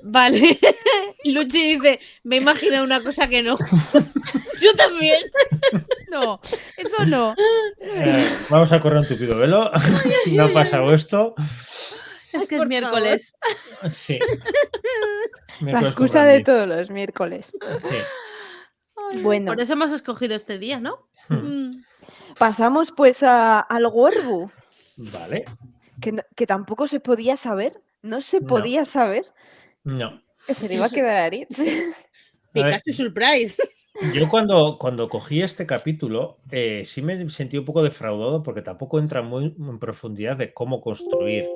Vale. Luchi dice, me imagino una cosa que no. Yo también. No, eso no. Vamos a correr un tupido velo. No ha pasado esto. Es que es Por miércoles. Sí. La Miércoles excusa con de Randy. todos los miércoles. Sí. Bueno, Por eso hemos escogido este día, ¿no? pasamos pues al Werbu, Vale. que tampoco se podía saber, no se No. podía saber No. que se le iba a quedar a Aritz. A ver, Pikachu Surprise. yo cuando cogí este capítulo sí me sentí un poco defraudado porque tampoco entra muy en profundidad de cómo construir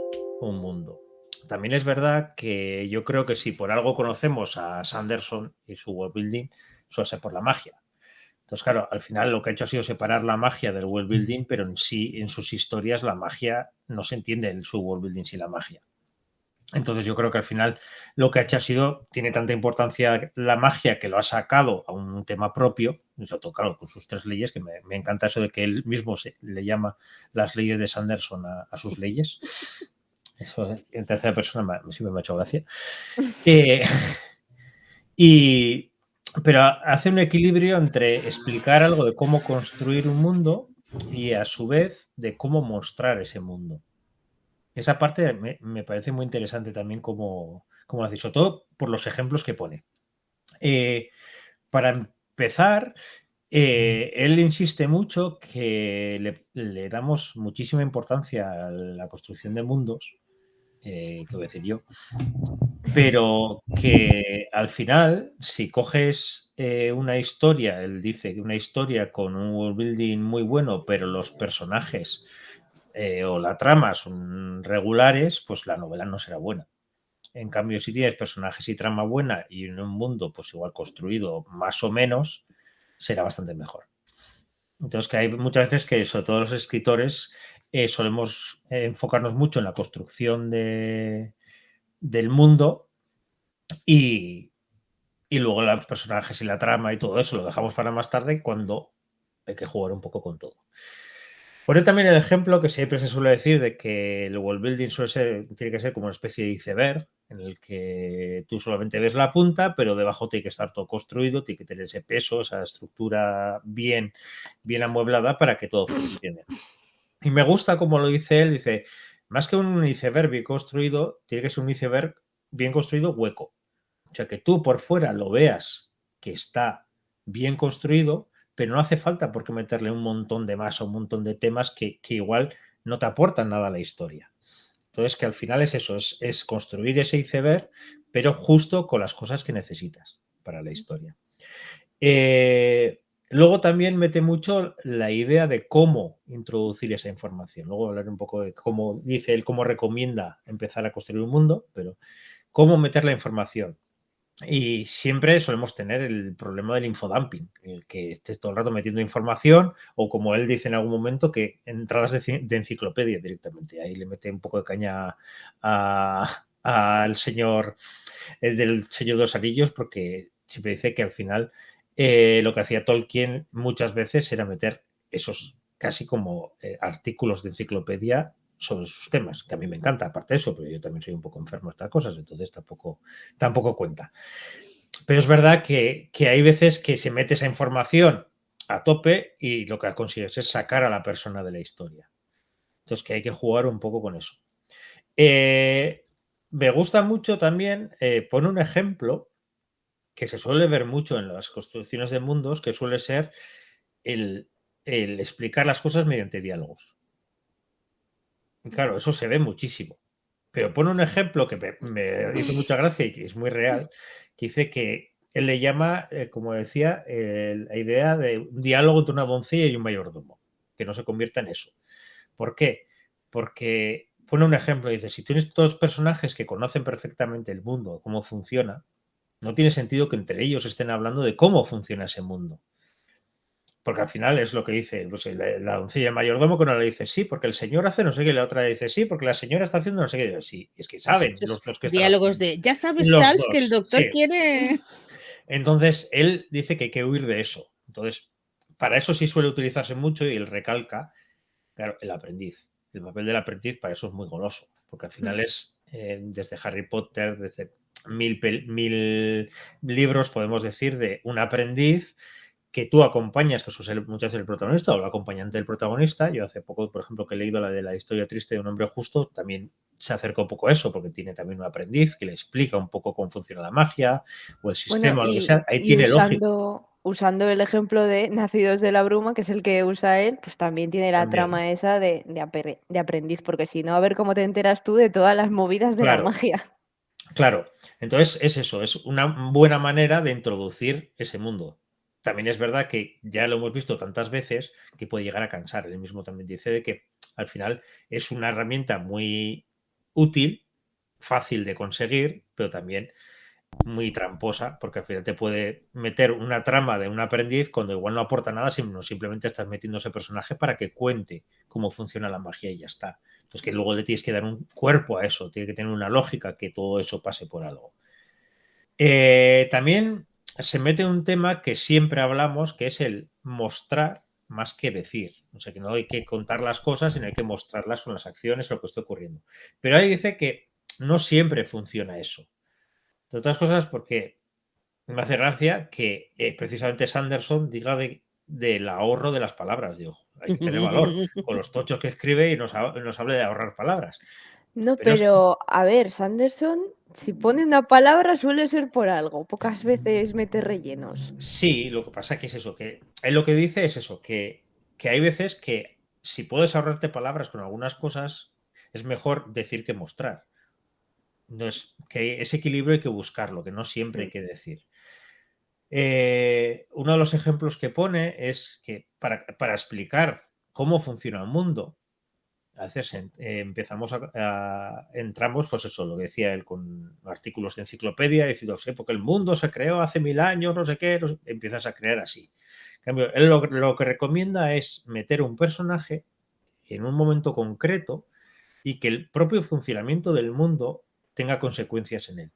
un mundo. También es verdad que yo creo que si por algo conocemos a Sanderson y su world building, suele ser por la magia. Entonces, claro, al final lo que ha hecho ha sido separar la magia del world building, pero en sí, en sus historias, la magia no se entiende en su world building sin la magia. Entonces yo creo que al final lo que ha hecho ha sido, tiene tanta importancia la magia que lo ha sacado a un tema propio, y sobre todo, claro, con sus 3 leyes, que me encanta eso de que él mismo le llama las leyes de Sanderson a sus leyes. Eso en tercera persona siempre me ha hecho gracia. Pero hace un equilibrio entre explicar algo de cómo construir un mundo y a su vez de cómo mostrar ese mundo. Esa parte me parece muy interesante también como lo hace, sobre todo por los ejemplos que pone. Para empezar, él insiste mucho que le damos muchísima importancia a la construcción de mundos, que voy a decir yo, pero que al final, si coges una historia, él dice que una historia con un world building muy bueno, pero los personajes o la trama son regulares, pues la novela no será buena. En cambio, si tienes personajes y trama buena y en un mundo pues igual construido más o menos, será bastante mejor. Entonces, que hay muchas veces que, sobre todo los escritores, solemos enfocarnos mucho en la construcción del mundo y luego los personajes y la trama y todo eso lo dejamos para más tarde cuando hay que jugar un poco con todo. Pone también el ejemplo que siempre se suele decir de que el world building tiene que ser como una especie de iceberg en el que tú solamente ves la punta, pero debajo tiene que estar todo construido, tiene que tener ese peso, esa estructura bien amueblada para que todo funcione. Y me gusta como lo dice él, dice, más que un iceberg bien construido, tiene que ser un iceberg bien construido hueco. O sea, que tú por fuera lo veas que está bien construido, pero no hace falta por qué meterle un montón de más o un montón de temas que igual no te aportan nada a la historia. Entonces, que al final es eso, es construir ese iceberg, pero justo con las cosas que necesitas para la historia. Luego también mete mucho la idea de cómo introducir esa información. Luego hablaré un poco de cómo dice él, cómo recomienda empezar a construir un mundo, pero cómo meter la información. Y siempre solemos tener el problema del infodumping, el que estés todo el rato metiendo información o, como él dice en algún momento, que entradas de enciclopedia directamente. Ahí le mete un poco de caña al señor del Señor de los Anillos, porque siempre dice que al final lo que hacía Tolkien muchas veces era meter esos casi como artículos de enciclopedia sobre sus temas, que a mí me encanta, aparte de eso, pero yo también soy un poco enfermo de estas cosas, entonces tampoco cuenta. Pero es verdad que hay veces que se mete esa información a tope y lo que consigues es sacar a la persona de la historia. Entonces, que hay que jugar un poco con eso. Me gusta mucho también, pone un ejemplo que se suele ver mucho en las construcciones de mundos, que suele ser el explicar las cosas mediante diálogos. Y claro, eso se ve muchísimo. Pero pone un ejemplo que me hizo mucha gracia y que es muy real, que dice que él le llama, como decía, la idea de un diálogo entre una doncella y un mayordomo, que no se convierta en eso. ¿Por qué? Porque pone un ejemplo, dice, si tienes dos personajes que conocen perfectamente el mundo, cómo funciona, no tiene sentido que entre ellos estén hablando de cómo funciona ese mundo. Porque al final es lo que dice pues, la doncella mayordomo, que uno le dice sí, porque el señor hace no sé qué, y la otra le dice sí, porque la señora está haciendo no sé qué. Sí, es que saben los dos que están Diálogos haciendo. de, ya sabes, Los Charles, dos, que el doctor sí. quiere... Entonces, él dice que hay que huir de eso. Entonces, para eso sí suele utilizarse mucho y él recalca, claro, el aprendiz. El papel del aprendiz para eso es muy goloso, porque al final es, desde Harry Potter, desde mil libros, podemos decir, de un aprendiz que tú acompañas, que suele muchas veces el protagonista o el acompañante del protagonista. Yo hace poco, por ejemplo, que he leído la de la historia triste de un hombre justo, también se acerca un poco a eso, porque tiene también un aprendiz que le explica un poco cómo funciona la magia o el sistema, o lo que sea. Ahí tiene lógica. Usando el ejemplo de Nacidos de la Bruma, que es el que usa él, pues también tiene la También. trama esa de aprendiz, porque si no, a ver cómo te enteras tú de todas las movidas de la magia. Claro, entonces es eso, es una buena manera de introducir ese mundo. También es verdad que ya lo hemos visto tantas veces que puede llegar a cansar. Él mismo también dice de que al final es una herramienta muy útil, fácil de conseguir, pero también muy tramposa, porque al final te puede meter una trama de un aprendiz cuando igual no aporta nada, sino simplemente estás metiendo ese personaje para que cuente cómo funciona la magia y ya está. Entonces que luego le tienes que dar un cuerpo a eso, tiene que tener una lógica que todo eso pase por algo. También se mete un tema que siempre hablamos, que es el mostrar más que decir. O sea, que no hay que contar las cosas, sino hay que mostrarlas con las acciones, lo que está ocurriendo. Pero ahí dice que no siempre funciona eso. De otras cosas, porque me hace gracia que precisamente Sanderson diga del ahorro de las palabras. Digo, hay que tener valor con los tochos que escribe y nos hable de ahorrar palabras. No, pero a ver, Sanderson, si pone una palabra suele ser por algo. Pocas veces mete rellenos. Sí, lo que pasa que es eso, que él lo que dice es eso, que hay veces que si puedes ahorrarte palabras con algunas cosas, es mejor decir que mostrar. No es, que ese equilibrio hay que buscarlo, que no siempre hay que decir. Uno de los ejemplos que pone es que para explicar cómo funciona el mundo, a veces entramos, pues eso, lo que decía él, con artículos de enciclopedia, diciendo, sí, porque el mundo se creó hace 1000 años, no sé qué, empiezas a crear así. En cambio, él lo que recomienda es meter un personaje en un momento concreto y que el propio funcionamiento del mundo tenga consecuencias en él.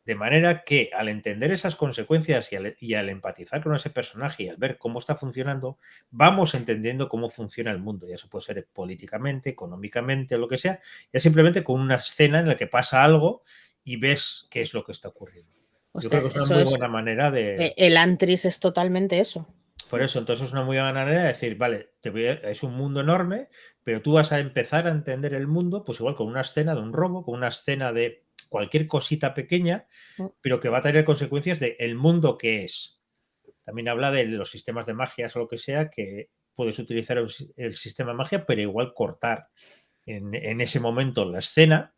De manera que al entender esas consecuencias y al empatizar con ese personaje y al ver cómo está funcionando, vamos entendiendo cómo funciona el mundo. Ya se puede ser políticamente, económicamente, lo que sea, ya simplemente con una escena en la que pasa algo y ves qué es lo que está ocurriendo. Yo creo que es una muy buena manera de... El Antris es totalmente eso. Por eso, entonces es una muy buena manera de decir, vale, es un mundo enorme, pero tú vas a empezar a entender el mundo, pues igual con una escena de un robo, con una escena de cualquier cosita pequeña, pero que va a tener consecuencias del mundo que es. También habla de los sistemas de magias o lo que sea, que puedes utilizar el sistema de magia, pero igual cortar en ese momento la escena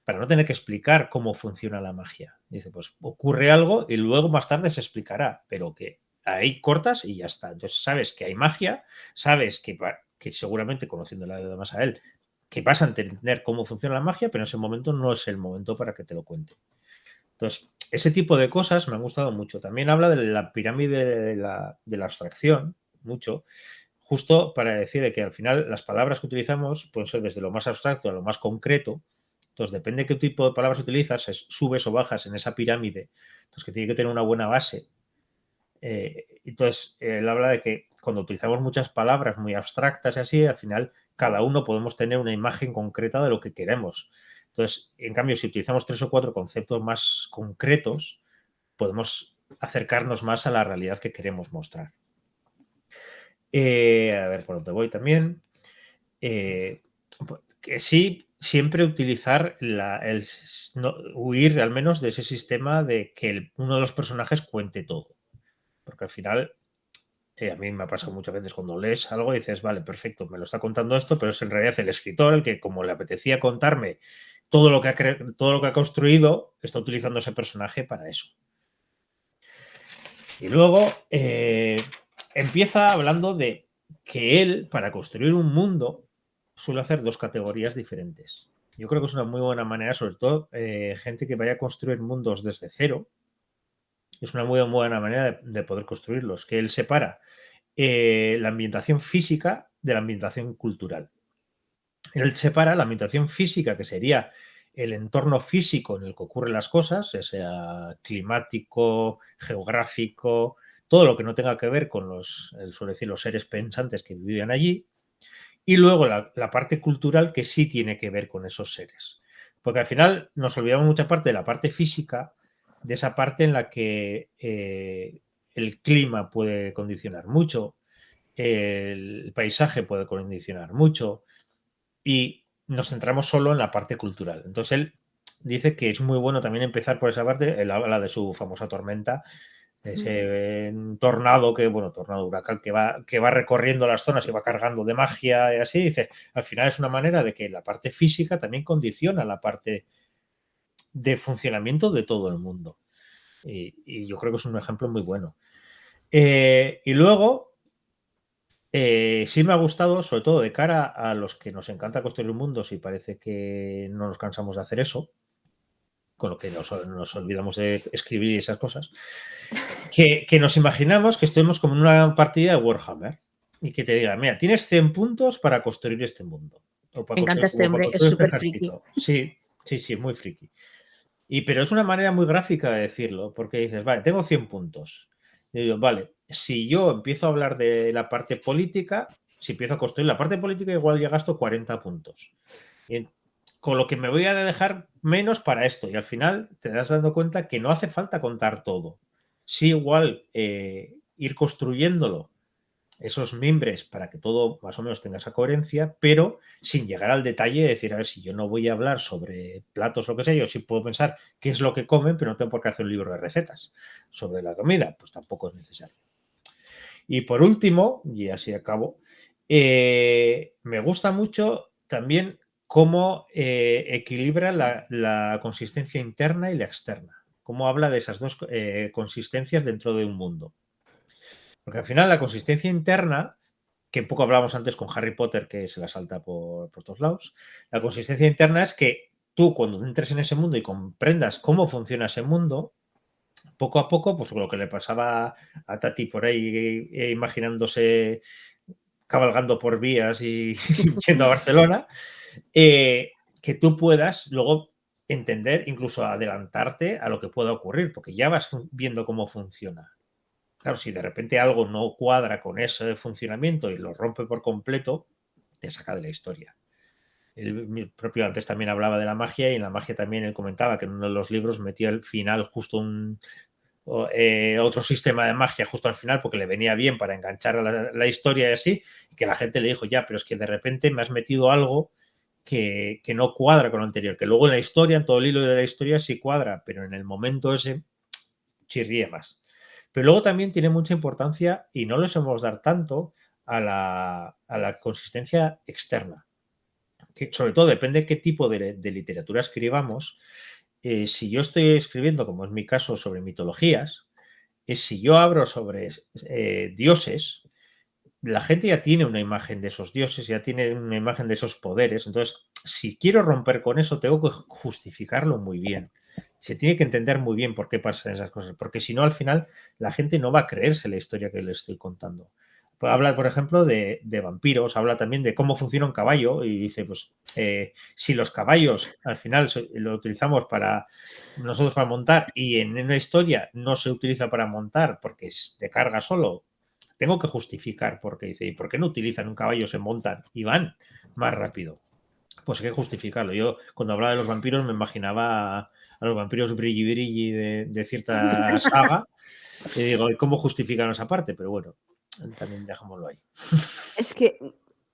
para no tener que explicar cómo funciona la magia. Dice, pues ocurre algo y luego más tarde se explicará, pero que ahí cortas y ya está. Entonces sabes que hay magia, sabes que seguramente, conociéndola además a él, que vas a entender cómo funciona la magia, pero en ese momento no es el momento para que te lo cuente. Entonces, ese tipo de cosas me han gustado mucho. También habla de la pirámide de la abstracción, mucho, justo para decir de que al final las palabras que utilizamos pueden ser desde lo más abstracto a lo más concreto. Entonces, depende de qué tipo de palabras utilizas, subes o bajas en esa pirámide, entonces que tiene que tener una buena base. Entonces, él habla de que cuando utilizamos muchas palabras muy abstractas y así, al final cada uno podemos tener una imagen concreta de lo que queremos. Entonces, en cambio, si utilizamos 3 o 4 conceptos más concretos, podemos acercarnos más a la realidad que queremos mostrar. A ver por dónde voy también. Que sí, siempre utilizar huir al menos de ese sistema de que uno de los personajes cuente todo. Porque al final, a mí me ha pasado muchas veces cuando lees algo y dices, vale, perfecto, me lo está contando esto, pero es en realidad el escritor el que, como le apetecía contarme todo lo que ha construido, está utilizando ese personaje para eso. Y luego empieza hablando de que él, para construir un mundo, suele hacer 2 categorías diferentes. Yo creo que es una muy buena manera, sobre todo gente que vaya a construir mundos desde cero. Es una muy buena manera de poder construirlos, que él separa la ambientación física de la ambientación cultural. Él separa la ambientación física, que sería el entorno físico en el que ocurren las cosas, ya sea climático, geográfico, todo lo que no tenga que ver con suele decir, los seres pensantes que vivían allí, y luego la parte cultural que sí tiene que ver con esos seres. Porque al final nos olvidamos mucha parte de la parte física, de esa parte en la que el clima puede condicionar mucho, el paisaje puede condicionar mucho, y nos centramos solo en la parte cultural. Entonces él dice que es muy bueno también empezar por esa parte. Él habla de su famosa tormenta, ese tornado huracán que va recorriendo las zonas y va cargando de magia y así. Dice, al final es una manera de que la parte física también condiciona la parte de funcionamiento de todo el mundo. Y yo creo que es un ejemplo muy bueno. Y luego, sí me ha gustado, sobre todo de cara a los que nos encanta construir mundos y parece que no nos cansamos de hacer eso, con lo que nos olvidamos de escribir esas cosas, que nos imaginamos que estemos como en una partida de Warhammer y que te diga, mira, tienes 100 puntos para construir este mundo. Me encanta este hombre, es súper friki. Sí, muy friki. Pero es una manera muy gráfica de decirlo, porque dices, vale, tengo 100 puntos. Y digo, vale, si yo empiezo a hablar de la parte política, si empiezo a construir la parte política, igual ya gasto 40 puntos. Con lo que me voy a dejar menos para esto. Y al final te das dando cuenta que no hace falta contar todo. Sí, igual ir construyéndolo, esos mimbres, para que todo más o menos tenga esa coherencia, pero sin llegar al detalle de decir, a ver, si yo no voy a hablar sobre platos o lo que sea, yo sí puedo pensar qué es lo que comen, pero no tengo por qué hacer un libro de recetas sobre la comida, pues tampoco es necesario. Y por último, y así acabo, me gusta mucho también cómo equilibra la consistencia interna y la externa, cómo habla de esas 2 consistencias dentro de un mundo. Porque al final la consistencia interna, que un poco hablábamos antes con Harry Potter, que se la salta por todos lados, la consistencia interna es que tú, cuando entres en ese mundo y comprendas cómo funciona ese mundo, poco a poco, pues lo que le pasaba a Tati por ahí imaginándose cabalgando por vías y yendo a Barcelona, que tú puedas luego entender, incluso adelantarte a lo que pueda ocurrir, porque ya vas viendo cómo funciona. Claro, si de repente algo no cuadra con ese funcionamiento y lo rompe por completo, te saca de la historia. El propio antes también hablaba de la magia, y en la magia también él comentaba que en uno de los libros metió al final justo otro sistema de magia justo al final porque le venía bien para enganchar a la historia y así, y que la gente le dijo, ya, pero es que de repente me has metido algo que no cuadra con lo anterior, que luego en la historia, en todo el hilo de la historia sí cuadra, pero en el momento ese chirría más. Pero luego también tiene mucha importancia, y no le sabemos dar tanto, a la consistencia externa. Que sobre todo depende de qué tipo de literatura escribamos. Si yo estoy escribiendo, como es mi caso, sobre mitologías, si yo abro sobre dioses, la gente ya tiene una imagen de esos dioses, ya tiene una imagen de esos poderes. Entonces, si quiero romper con eso, tengo que justificarlo muy bien. Se tiene que entender muy bien por qué pasan esas cosas, porque si no, al final, la gente no va a creerse la historia que le estoy contando. Habla, por ejemplo, de vampiros, habla también de cómo funciona un caballo y dice, pues, si los caballos al final lo utilizamos para nosotros para montar y en una historia no se utiliza para montar porque es de carga solo, tengo que justificar porque dice, ¿y por qué no utilizan un caballo, se montan y van más rápido? Pues hay que justificarlo. Yo cuando hablaba de los vampiros me imaginaba a los vampiros brilli brilli de cierta saga y digo, ¿y cómo justifican esa parte? Pero bueno, también dejámoslo ahí. Es que,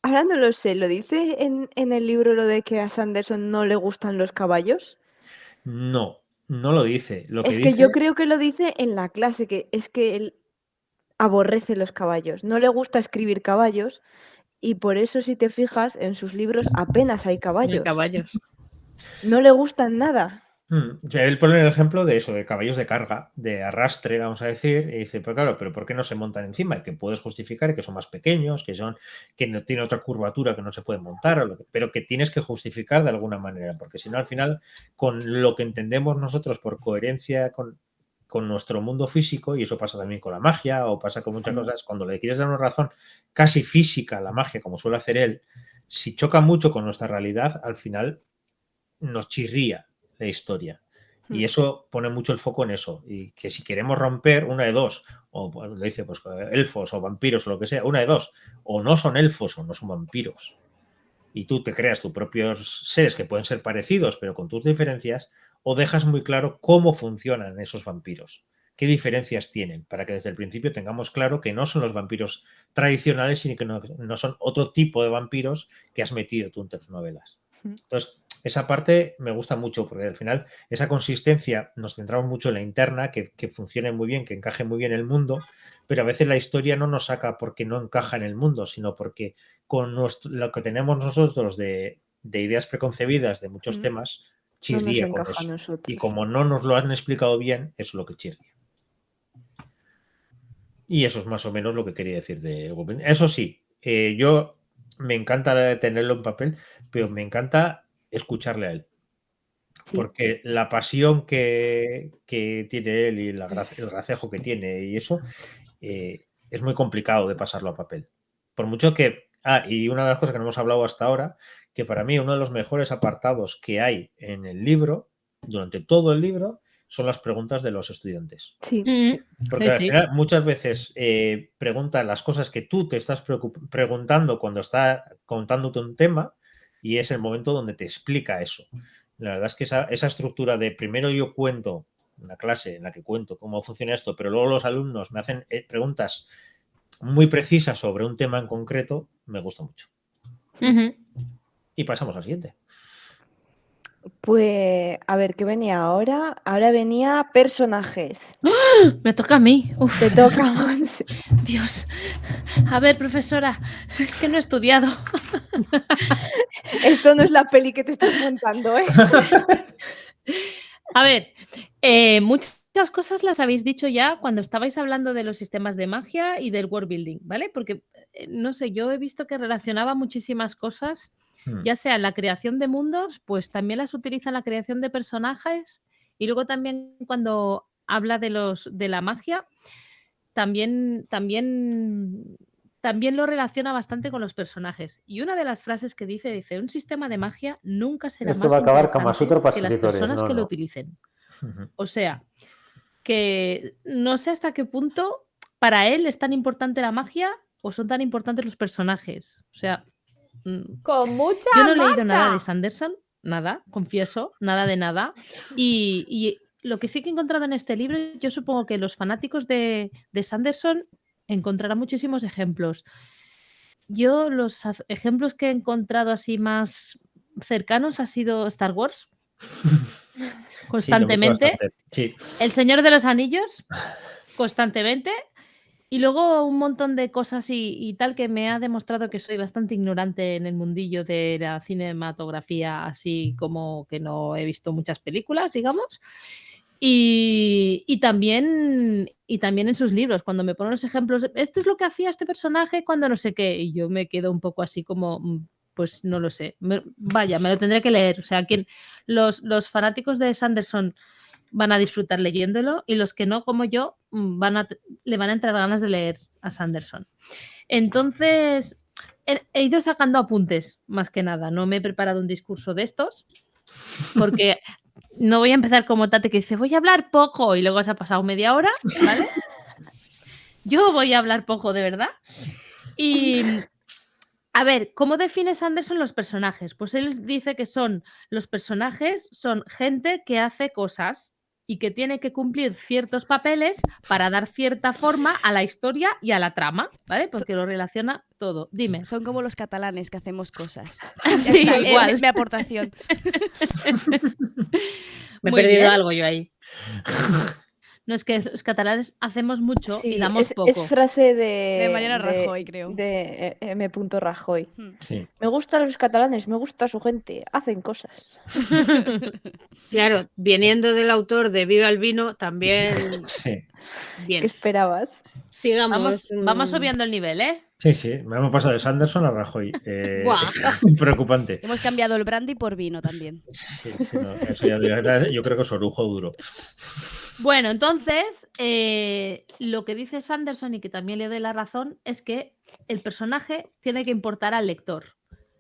ahora no lo sé, ¿lo dice en el libro lo de que a Sanderson no le gustan los caballos? No, no lo dice. Lo que Es que dice, yo creo que lo dice en la clase, que es que él aborrece los caballos, no le gusta escribir caballos y por eso si te fijas en sus libros apenas hay El caballos. caballo. No le gustan nada. o sea, él pone el ejemplo de eso, de caballos de carga, de arrastre, vamos a decir, y dice, pero claro, pero ¿por qué no se montan encima? Y que puedes justificar que son más pequeños, que no tiene otra curvatura que no se puede montar, pero que tienes que justificar de alguna manera, porque si no, al final, con lo que entendemos nosotros por coherencia con nuestro mundo físico, y eso pasa también con la magia, o pasa con muchas cosas, cuando le quieres dar una razón casi física a la magia, como suele hacer él, si choca mucho con nuestra realidad, al final nos chirría la historia. Y eso pone mucho el foco en eso. Y que si queremos romper, una de dos, o le dice, pues elfos o vampiros o lo que sea, una de dos, o no son elfos o no son vampiros. Y tú te creas tus propios seres que pueden ser parecidos, pero con tus diferencias, o dejas muy claro cómo funcionan esos vampiros, qué diferencias tienen, para que desde el principio tengamos claro que no son los vampiros tradicionales, sino que no son otro tipo de vampiros que has metido tú en tus novelas. Entonces, esa parte me gusta mucho porque al final esa consistencia nos centramos mucho en la interna, que funcione muy bien, que encaje muy bien el mundo, pero a veces la historia no nos saca porque no encaja en el mundo, sino porque con lo que tenemos nosotros de ideas preconcebidas de muchos temas, No nos chirría con encaja a eso. nosotros. Y como no nos lo han explicado bien, eso es lo que chirría. Y eso es más o menos lo que quería decir de Goblin. Eso sí, yo me encanta tenerlo en papel, pero me encanta escucharle a él. Sí. Porque la pasión que tiene él y el gracejo que tiene y eso es muy complicado de pasarlo a papel. Por mucho que... y una de las cosas que no hemos hablado hasta ahora, que para mí uno de los mejores apartados que hay en el libro, durante todo el libro, son las preguntas de los estudiantes. Sí. Porque al Sí. final muchas veces preguntan las cosas que tú te estás preguntando cuando está contándote un tema y es el momento donde te explica eso. La verdad es que esa estructura de primero yo cuento una clase en la que cuento cómo funciona esto, pero luego los alumnos me hacen preguntas muy precisas sobre un tema en concreto, me gusta mucho. Y pasamos al siguiente. Pues, a ver, ¿qué venía ahora? Ahora venía personajes. Me toca a mí. Uf, Te toca, Monse. Dios. A ver, profesora, es que no he estudiado. Esto no es la peli que te estás montando, ¿eh? A ver, muchas cosas las habéis dicho ya cuando estabais hablando de los sistemas de magia y del world building, ¿vale? Porque, no sé, yo he visto que relacionaba muchísimas cosas, ya sea en la creación de mundos, pues también las utiliza en la creación de personajes y luego también cuando habla de la magia, también lo relaciona bastante con los personajes. Y una de las frases que dice, un sistema de magia nunca será Esto más va a acabar Kama interesante Sutra para que las escritores, personas no, que lo no. utilicen. O sea, que no sé hasta qué punto para él es tan importante la magia o son tan importantes los personajes. O sea, Con mucha yo no he leído nada de marcha. Sanderson, nada, confieso, nada de nada. Y lo que sí que he encontrado en este libro, yo supongo que los fanáticos de Sanderson encontrarán muchísimos ejemplos. Yo los ejemplos que he encontrado así más cercanos ha sido Star Wars. Sí, lo he visto Constantemente. bastante. Sí. El Señor de los Anillos, constantemente. Y luego un montón de cosas y tal que me ha demostrado que soy bastante ignorante en el mundillo de la cinematografía, así como que no he visto muchas películas, digamos. Y también en sus libros, cuando me ponen los ejemplos, esto es lo que hacía este personaje cuando no sé qué, y yo me quedo un poco así como, pues no lo sé. Vaya, me lo tendré que leer. O sea, los fanáticos de Sanderson van a disfrutar leyéndolo y los que no, como yo, le van a entrar ganas de leer a Sanderson. Entonces, he ido sacando apuntes, más que nada. No me he preparado un discurso de estos, porque no voy a empezar como Tate que dice, voy a hablar poco y luego se ha pasado media hora, ¿vale? Yo voy a hablar poco, de verdad. Y... a ver, ¿cómo define Sanderson los personajes? Pues él dice que los personajes son gente que hace cosas y que tiene que cumplir ciertos papeles para dar cierta forma a la historia y a la trama, ¿vale? Porque lo relaciona todo. Dime. Son como los catalanes que hacemos cosas. Sí, Ya está, igual. mi aportación. Me he Muy perdido bien. algo yo ahí. No, es que los catalanes hacemos mucho y Sí, damos es poco. frase de Mariana Rajoy, creo. De M. Rajoy. Sí. Me gustan los catalanes, me gusta su gente, hacen cosas. Claro, viniendo del autor de Viva el Vino, también Sí. bien. ¿Qué esperabas? Sigamos. Vamos subiendo el nivel, ¿eh? Sí, sí. Me hemos pasado de Sanderson a Rajoy. Buah. Preocupante. Hemos cambiado el brandy por vino también. Sí, sí, no, eso ya directamente, yo creo que es orujo duro. Bueno, entonces, lo que dice Sanderson, y que también le doy la razón, es que el personaje tiene que importar al lector.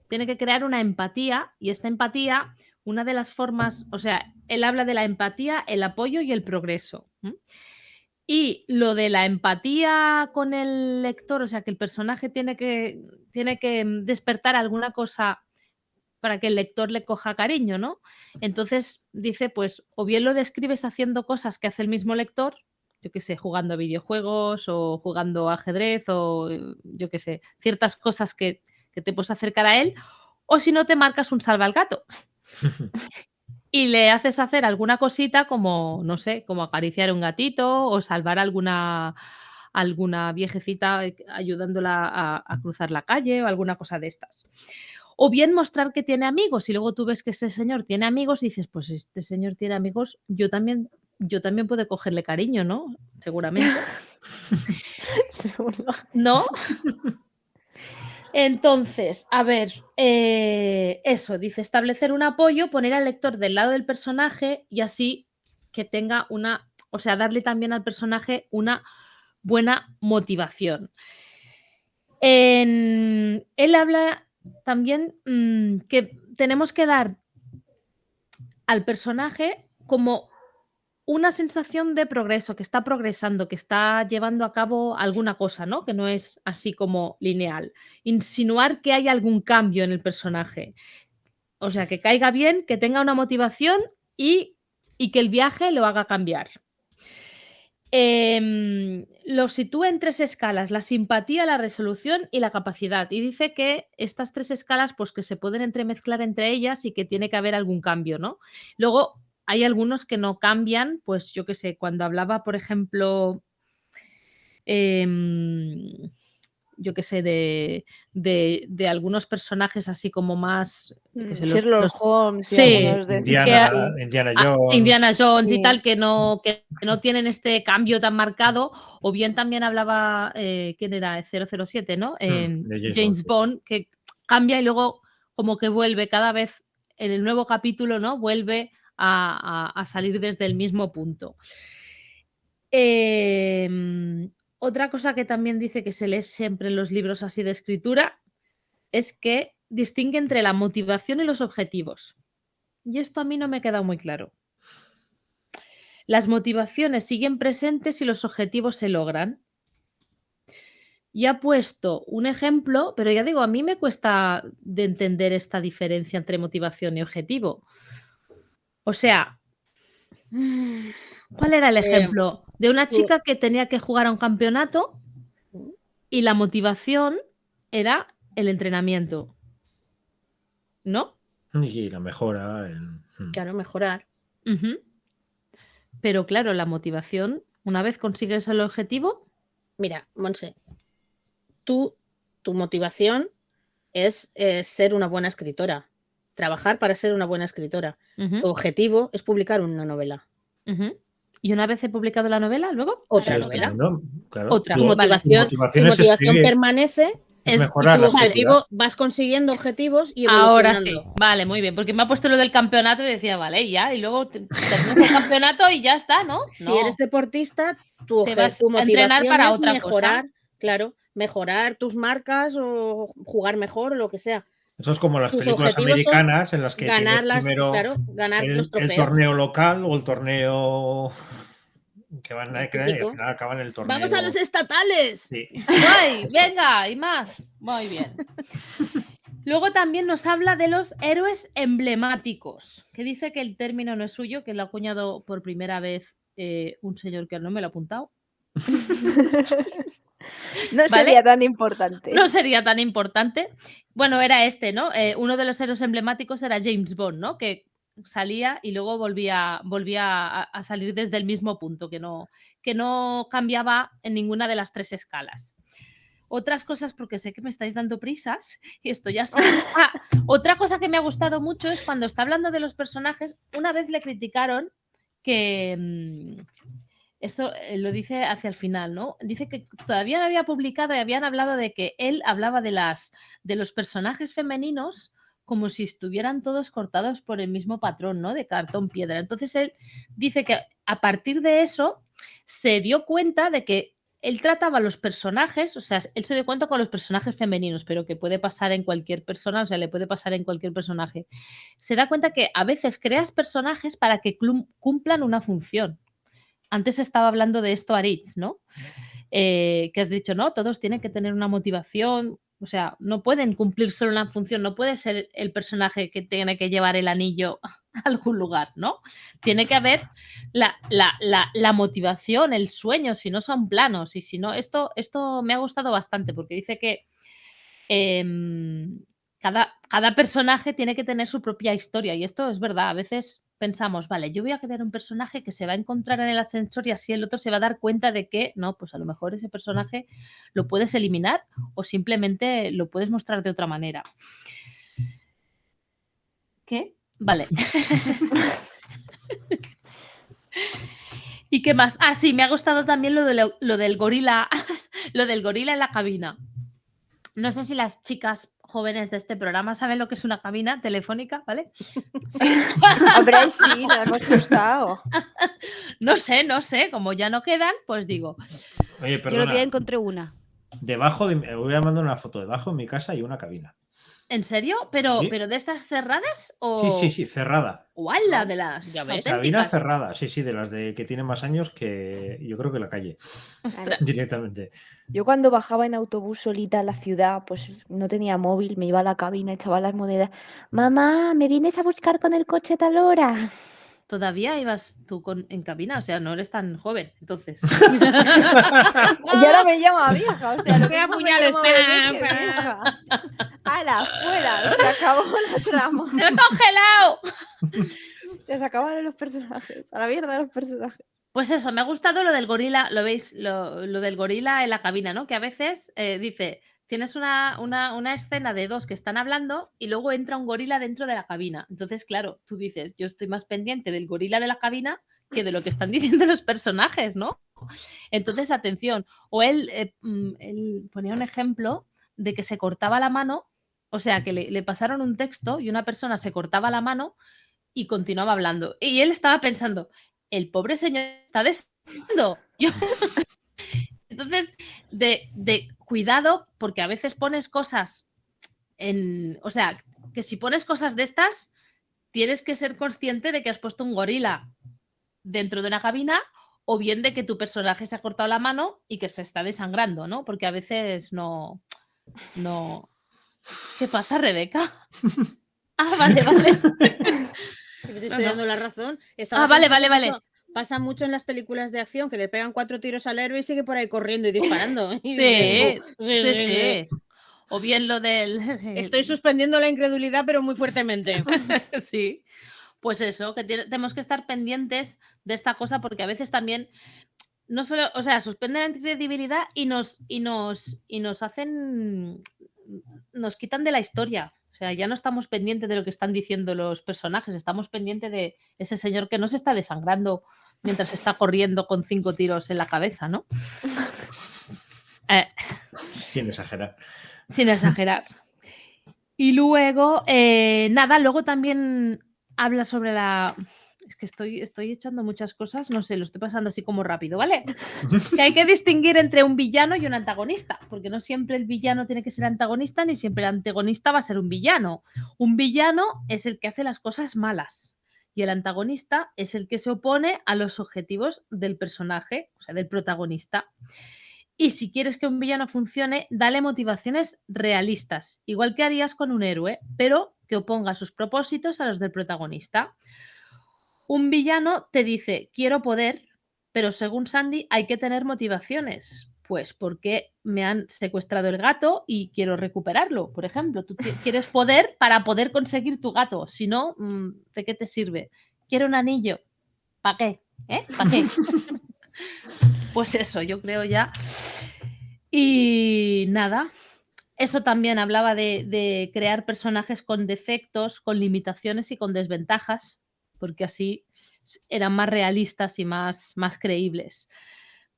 Tiene que crear una empatía, y esta empatía, una de las formas, o sea, él habla de la empatía, el apoyo y el progreso. Y lo de la empatía con el lector, o sea, que el personaje tiene que despertar alguna cosa para que el lector le coja cariño, ¿no? Entonces dice, pues, o bien lo describes haciendo cosas que hace el mismo lector, yo qué sé, jugando a videojuegos o jugando a ajedrez o yo qué sé, ciertas cosas que te puedes acercar a él, o si no te marcas un salva al gato y le haces hacer alguna cosita como, no sé, como acariciar un gatito o salvar alguna viejecita ayudándola a cruzar la calle o alguna cosa de estas. O bien mostrar que tiene amigos y luego tú ves que ese señor tiene amigos y dices, pues este señor tiene amigos, yo también puedo cogerle cariño, ¿no? Seguramente. Seguro. ¿No? Entonces, a ver, eso, dice, establecer un apoyo, poner al lector del lado del personaje y así que tenga o sea, darle también al personaje una buena motivación. Él habla también que tenemos que dar al personaje como una sensación de progreso, que está progresando, que está llevando a cabo alguna cosa, ¿no? Que no es así como lineal. Insinuar que hay algún cambio en el personaje. O sea, que caiga bien, que tenga una motivación y que el viaje lo haga cambiar. Lo sitúa en 3 escalas: la simpatía, la resolución y la capacidad. Y dice que estas 3 escalas, pues que se pueden entremezclar entre ellas y que tiene que haber algún cambio, ¿no? Luego hay algunos que no cambian, pues yo qué sé, cuando hablaba, por ejemplo, yo qué sé, de algunos personajes así como más, yo qué sé, Sherlock Holmes y sí, algunos de estos, Indiana Jones. Indiana Jones y Sí. tal, que no tienen este cambio tan marcado, o bien también hablaba, ¿quién era? 007, ¿no? de James Bond, que cambia y luego como que vuelve cada vez en el nuevo capítulo, ¿no? Vuelve a salir desde el mismo punto. Otra cosa que también dice que se lee siempre en los libros así de escritura es que distingue entre la motivación y los objetivos. Y esto a mí no me ha quedado muy claro. Las motivaciones siguen presentes y los objetivos se logran. Y ha puesto un ejemplo, pero ya digo, a mí me cuesta de entender esta diferencia entre motivación y objetivo. O sea, ¿cuál era el ejemplo? De una chica que tenía que jugar a un campeonato y la motivación era el entrenamiento, ¿no? Y la mejora. Claro, mejorar. Ujú. Pero claro, la motivación, una vez consigues el objetivo, Mira, Monse, tu motivación es ser una buena escritora, trabajar para ser una buena escritora. ujú, Tu objetivo es publicar una novela. ujú. Y una vez he publicado la novela, luego Otra Sí, novela. ¿no? Claro. Otra. Tu Tu motivación, motivación tu es motivación escribir, permanece es es- mejorar y la tu escritura. objetivo, vas consiguiendo objetivos y ahora evolucionando. sí, vale, muy bien, porque me ha puesto lo del campeonato y decía, vale, ya, y luego terminas el campeonato y ya está, ¿no? Si No. eres deportista, tu Te vas tu a entrenar motivación para es otra mejorar, cosa. claro, mejorar tus marcas o jugar mejor o lo que sea. Eso es como las Tus películas objetivos son americanas en las que ganar tienes primero ganar los el trofeos. torneo local o el torneo que van a crear y al Típico. final acaban el torneo. ¡Vamos a los estatales! Sí. ¡Guay! Venga, y más. Muy bien. Luego también nos habla de los héroes emblemáticos, que dice que el término no es suyo, que lo ha acuñado por primera vez un señor que no me lo ha apuntado. No ¿Vale? sería tan importante. No sería tan importante. Bueno, era este, ¿no? Uno de los héroes emblemáticos era James Bond, ¿no? Que salía y luego volvía a salir desde el mismo punto, que no cambiaba en ninguna de las tres escalas. Otras cosas, porque sé que me estáis dando prisas y esto ya sé. Otra cosa que me ha gustado mucho es cuando está hablando de los personajes, una vez le criticaron que... esto lo dice hacia el final, ¿no? Dice que todavía no había publicado y habían hablado de que él hablaba de los personajes femeninos como si estuvieran todos cortados por el mismo patrón, ¿no? De cartón piedra. Entonces él dice que a partir de eso se dio cuenta de que él trataba a los personajes, o sea, él se dio cuenta con los personajes femeninos, pero que puede pasar en cualquier persona, o sea, le puede pasar en cualquier personaje. Se da cuenta que a veces creas personajes para que cumplan una función. Antes estaba hablando de esto Aritz, ¿no? Que has dicho, no, todos tienen que tener una motivación, o sea, no pueden cumplir solo una función, no puede ser el personaje que tiene que llevar el anillo a algún lugar, ¿no? Tiene que haber la motivación, el sueño, si no son planos y si no, esto me ha gustado bastante porque dice que cada personaje tiene que tener su propia historia y esto es verdad, a veces pensamos, vale, yo voy a crear un personaje que se va a encontrar en el ascensor y así el otro se va a dar cuenta de que, no, pues a lo mejor ese personaje lo puedes eliminar o simplemente lo puedes mostrar de otra manera. ¿Qué? Vale. ¿Y qué más? Ah, sí, me ha gustado también lo del gorila, lo del gorila en la cabina. No sé si las chicas jóvenes de este programa saben lo que es una cabina telefónica, ¿vale? Sí. Hombre, sí, nos hemos gustado. No sé, como ya no quedan, pues digo. Oye, Yo el perdona. otro día encontré una. Debajo voy a mandar una foto. Debajo de mi casa hay una cabina. ¿En serio? ¿Pero, Sí. ¿pero de estas cerradas? O... Sí, cerrada. ¡Uala! De las Ya ves. Cabina auténticas. cerrada, sí, de las de que tienen más años que yo creo que la calle Ostras. directamente. Yo cuando bajaba en autobús solita a la ciudad, pues no tenía móvil, me iba a la cabina, echaba las monedas. Mamá, ¿me vienes a buscar con el coche a tal hora? ¿Todavía ibas tú en cabina? O sea, no eres tan joven, entonces. Y ahora me llama vieja, o sea, lo que Queda me puñales. llama bebé que vieja. ¡Hala, fuera! Se acabó la trama. ¡Se me ha congelado! Se acabaron los personajes. A la mierda los personajes. Pues eso, me ha gustado lo del gorila, lo veis, lo del gorila en la cabina, ¿no? Que a veces dice, tienes una escena de dos que están hablando y luego entra un gorila dentro de la cabina. Entonces, claro, tú dices, yo estoy más pendiente del gorila de la cabina que de lo que están diciendo los personajes, ¿no? Entonces, atención. O él ponía un ejemplo de que se cortaba la mano, o sea, que le pasaron un texto y una persona se cortaba la mano y continuaba hablando. Y él estaba pensando, el pobre señor está deseando. Entonces, de cuidado, porque a veces pones cosas o sea, que si pones cosas de estas, tienes que ser consciente de que has puesto un gorila dentro de una cabina o bien de que tu personaje se ha cortado la mano y que se está desangrando, ¿no? Porque a veces no... ¿Qué pasa, Rebeca? Ah, vale. Te estoy dando la razón. Vale. Pasa mucho en las películas de acción que le pegan 4 tiros al héroe y sigue por ahí corriendo y disparando. Y Sí. dices, Sí. O bien lo del... Estoy suspendiendo la incredulidad, pero muy fuertemente. Sí, pues eso, que tenemos que estar pendientes de esta cosa porque a veces también no solo, o sea, suspenden la credibilidad y nos hacen, nos quitan de la historia. O sea, ya no estamos pendientes de lo que están diciendo los personajes, estamos pendientes de ese señor que no se está desangrando mientras está corriendo con 5 tiros en la cabeza, ¿no? Sin exagerar. Sin exagerar. Y luego, nada, luego también habla sobre la... Es que estoy echando muchas cosas, no sé, lo estoy pasando así como rápido, ¿vale? Que hay que distinguir entre un villano y un antagonista, porque no siempre el villano tiene que ser antagonista, ni siempre el antagonista va a ser un villano. Un villano es el que hace las cosas malas y el antagonista es el que se opone a los objetivos del personaje, o sea, del protagonista. Y si quieres que un villano funcione, dale motivaciones realistas, igual que harías con un héroe, pero que oponga sus propósitos a los del protagonista. Un villano te dice, quiero poder, pero según Sandy hay que tener motivaciones. Pues porque me han secuestrado el gato y quiero recuperarlo, por ejemplo. Tú quieres poder para poder conseguir tu gato. Si no, ¿de qué te sirve? Quiero un anillo. ¿Para qué? ¿Para qué? Pues eso, yo creo ya. Y nada, eso también hablaba de crear personajes con defectos, con limitaciones y con desventajas, porque así eran más realistas y más creíbles.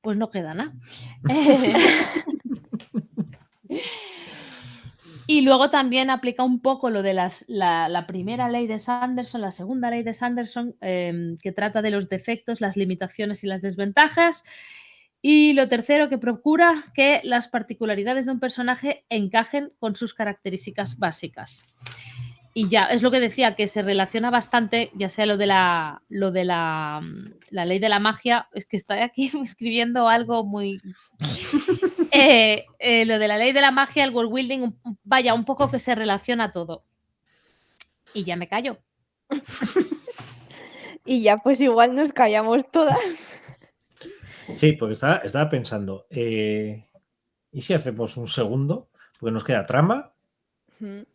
Pues no queda nada. Y luego también aplica un poco lo de la primera ley de Sanderson, la segunda ley de Sanderson, que trata de los defectos, las limitaciones y las desventajas. Y lo tercero, que procura que las particularidades de un personaje encajen con sus características básicas. Y ya, es lo que decía, que se relaciona bastante, ya sea lo de la ley de la magia, es que estoy aquí escribiendo algo muy... lo de la ley de la magia, el world building, vaya, un poco que se relaciona todo. Y ya me callo. Y ya pues igual nos callamos todas. Sí, porque estaba pensando, ¿y si hacemos un segundo? Porque nos queda trama. Nos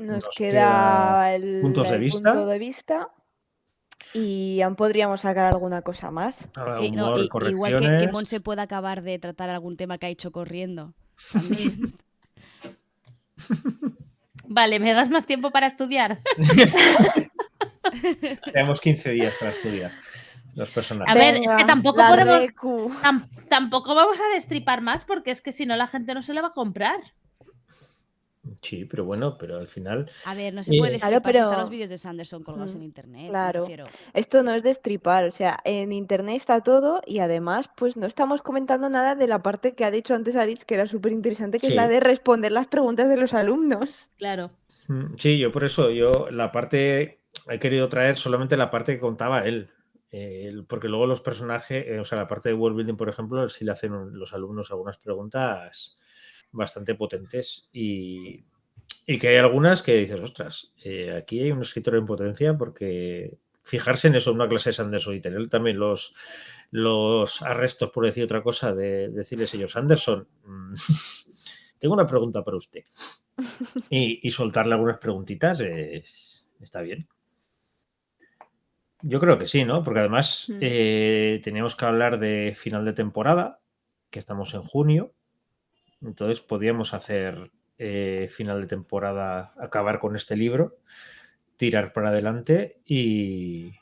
Nos queda el puntos de vista. punto de vista y aún podríamos sacar alguna cosa más. Sí, no, Humor, igual que correcciones. Monse pueda acabar de tratar algún tema que ha hecho corriendo. También. Vale, ¿me das más tiempo para estudiar? Tenemos 15 días para estudiar los personajes. A ver, es que tampoco la podemos... recu. Tampoco vamos a destripar más porque es que si no la gente no se la va a comprar. Sí, pero bueno, pero al final... A ver, no se puede Claro, destripar si pero- están los vídeos de Sanderson colgados en internet. Claro. Me refiero. Esto no es destripar, o sea, en internet está todo y además pues no estamos comentando nada de la parte que ha dicho antes Aritz que era súper interesante, que Sí. es la de responder las preguntas de los alumnos. Claro. Sí, yo por eso, la parte, he querido traer solamente la parte que contaba él. Porque luego los personajes, o sea, la parte de world building, por ejemplo, sí le hacen los alumnos algunas preguntas bastante potentes y que hay algunas que dices, ostras, aquí hay un escritor en potencia porque fijarse en eso en una clase de Sanderson y tener también los arrestos, por decir otra cosa, de decirle, señor Sanderson, tengo una pregunta para usted. Y soltarle algunas preguntitas está bien. Yo creo que sí, ¿no? Porque además teníamos que hablar de final de temporada, que estamos en junio. Entonces podíamos hacer final de temporada, acabar con este libro, tirar para adelante y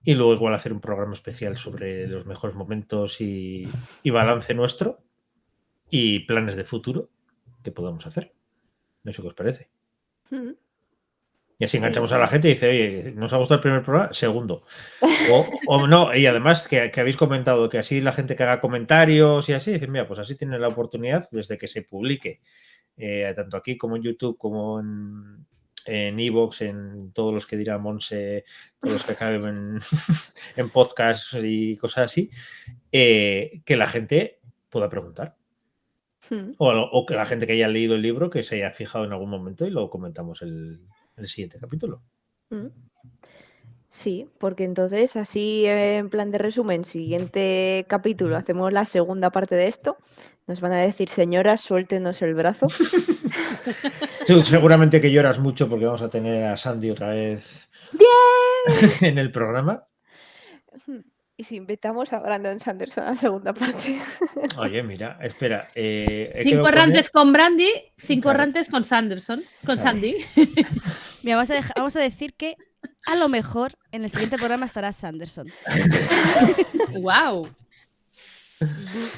luego igual hacer un programa especial sobre los mejores momentos y balance nuestro y planes de futuro que podamos hacer. No sé qué os parece. Y así enganchamos a la gente y dice, oye, ¿nos ha gustado el primer programa? Segundo. O no, y además que habéis comentado que así la gente que haga comentarios y así, dicen, mira, pues así tienen la oportunidad desde que se publique, tanto aquí como en YouTube, como en iVoox, en todos los que dirá Monse, todos los que acaben en podcast y cosas así, que la gente pueda preguntar. O que la gente que haya leído el libro que se haya fijado en algún momento y lo comentamos el siguiente capítulo. Sí, porque entonces así en plan de resumen, siguiente capítulo hacemos la segunda parte de esto. Nos van a decir, señoras, suéltenos el brazo. Sí, seguramente que lloras mucho porque vamos a tener a Sandy otra vez en el programa. Y si invitamos a Brandon Sanderson a la segunda parte. Oye, mira, espera. he 5 quedado con errantes él. con Brandy, 5 Claro. errantes con Sanderson, con Claro. Sandy. Mira, vamos a decir que a lo mejor en el siguiente programa estará Sanderson. ¡Wow!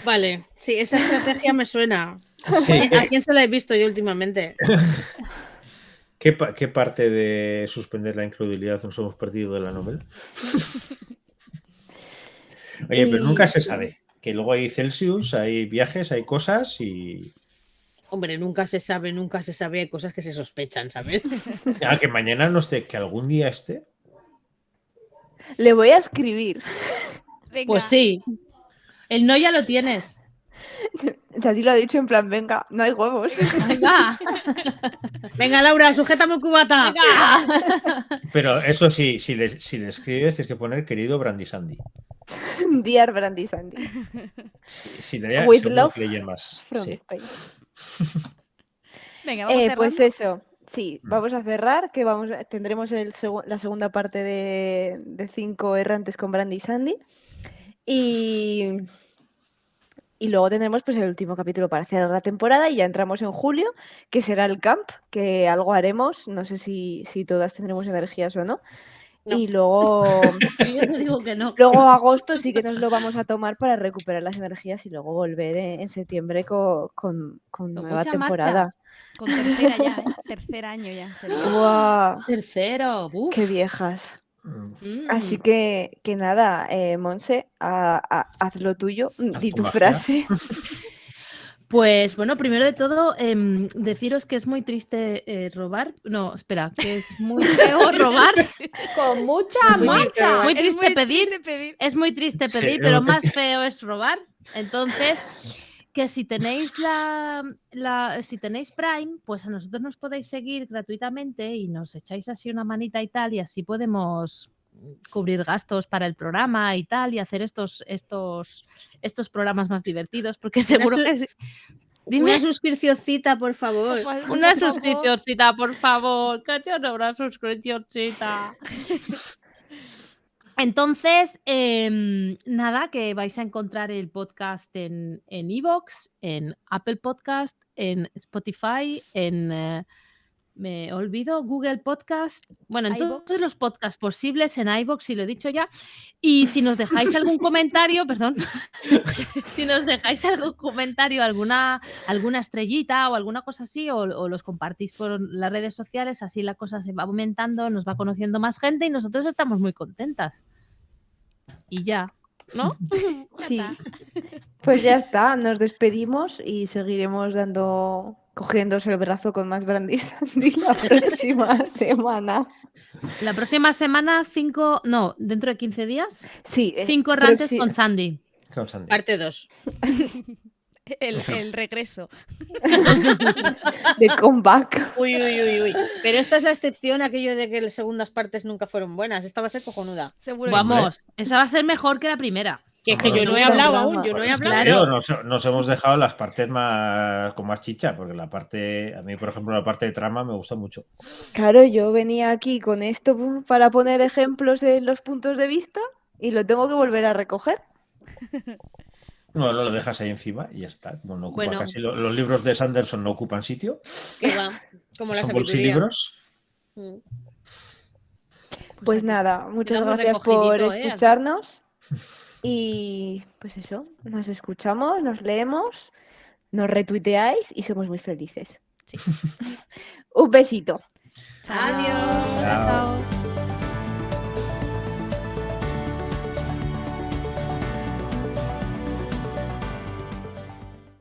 Vale, sí, esa estrategia me suena. Sí, ¿A quién se la he visto yo últimamente? ¿qué parte de suspender la incredulidad nos hemos perdido de la novela? Oye, pero nunca se sabe. Que luego hay Celsius, hay viajes, hay cosas y. Hombre, nunca se sabe, hay cosas que se sospechan, ¿sabes? Ah, que mañana no esté, que algún día esté. Le voy a escribir. Venga. Pues sí. El no ya lo tienes. Tati lo ha dicho en plan, venga, no hay huevos. Venga, Venga, Laura, sujétame un cubata. venga. Pero eso sí, si le escribes, tienes que poner querido Brandy Sandy. Dear Brandy Sandy. Si le das, With seguro love que le llamas. from Sí. Spain. Venga, vamos Pues cerrando. eso, sí, vamos a cerrar, que tendremos la segunda parte de 5 errantes con Brandy y Sandy. Y luego tendremos pues el último capítulo para cerrar la temporada y ya entramos en julio, que será el camp, que algo haremos, no sé si todas tendremos energías o no. No. Y luego, Yo te digo que no. luego agosto sí que nos lo vamos a tomar para recuperar las energías y luego volver en septiembre con nueva mucha temporada. Con tercera ya, ¿eh? Tercer año ya. sería. ¡Guau! Tercero. Uf. ¡Qué viejas! Mm. Así que nada, Monse, haz lo tuyo, di tu tu magia. frase. Pues bueno, primero de todo, deciros que es muy triste robar. No, espera, que es muy feo robar. Con mucha Muy marcha. Muy Es triste pedir. triste pedir. Es muy triste Sí, pedir, es pero muy más triste. feo es robar. Entonces, que si tenéis si tenéis Prime, pues a nosotros nos podéis seguir gratuitamente y nos echáis así una manita y tal, y así podemos cubrir gastos para el programa y tal, y hacer estos programas más divertidos, porque seguro que sí. Dime. Una suscripcióncita, por favor. Una suscripcióncita, por favor. Que tiene una suscripcióncita. Entonces, nada, que vais a encontrar el podcast en iVoox, en Apple Podcast, en Spotify, en me olvido, Google Podcast, bueno, en iVoox. todos los podcasts posibles, en iVoox, si lo he dicho ya. Y si nos dejáis algún comentario, perdón, si nos dejáis algún comentario, alguna estrellita o alguna cosa así, o los compartís por las redes sociales, así la cosa se va aumentando, nos va conociendo más gente y nosotros estamos muy contentas. Y ya, ¿no? Sí, pues ya está, nos despedimos y seguiremos cogiéndose el brazo con más Brandy Sandy la próxima semana. La próxima semana, dentro de 15 días, Sí, 5 errantes con Sandy. Con Sandy. Parte 2. El regreso. de comeback. Uy. Pero esta es la excepción, aquello de que las segundas partes nunca fueron buenas. Esta va a ser cojonuda. Seguro que sí. Vamos, esa va a ser mejor que la primera. Que es que yo no he Seguro. hablado aún, yo no he hablado. Claro. Pero nos hemos dejado las partes con más chicha, porque a mí, por ejemplo, la parte de trama me gusta mucho. Claro, yo venía aquí con esto para poner ejemplos en los puntos de vista y lo tengo que volver a recoger. No, lo dejas ahí encima y ya está. Como no ocupa Bueno. casi los libros de Sanderson no ocupan sitio. Que va, como la Son sabiduría. bolsilibros. Mm. Pues aquí nada, muchas quedamos gracias por recogidito, escucharnos. Y pues eso, nos escuchamos, nos leemos, nos retuiteáis y somos muy felices. Sí. Un besito. Chao. Adiós. Chao. Chao.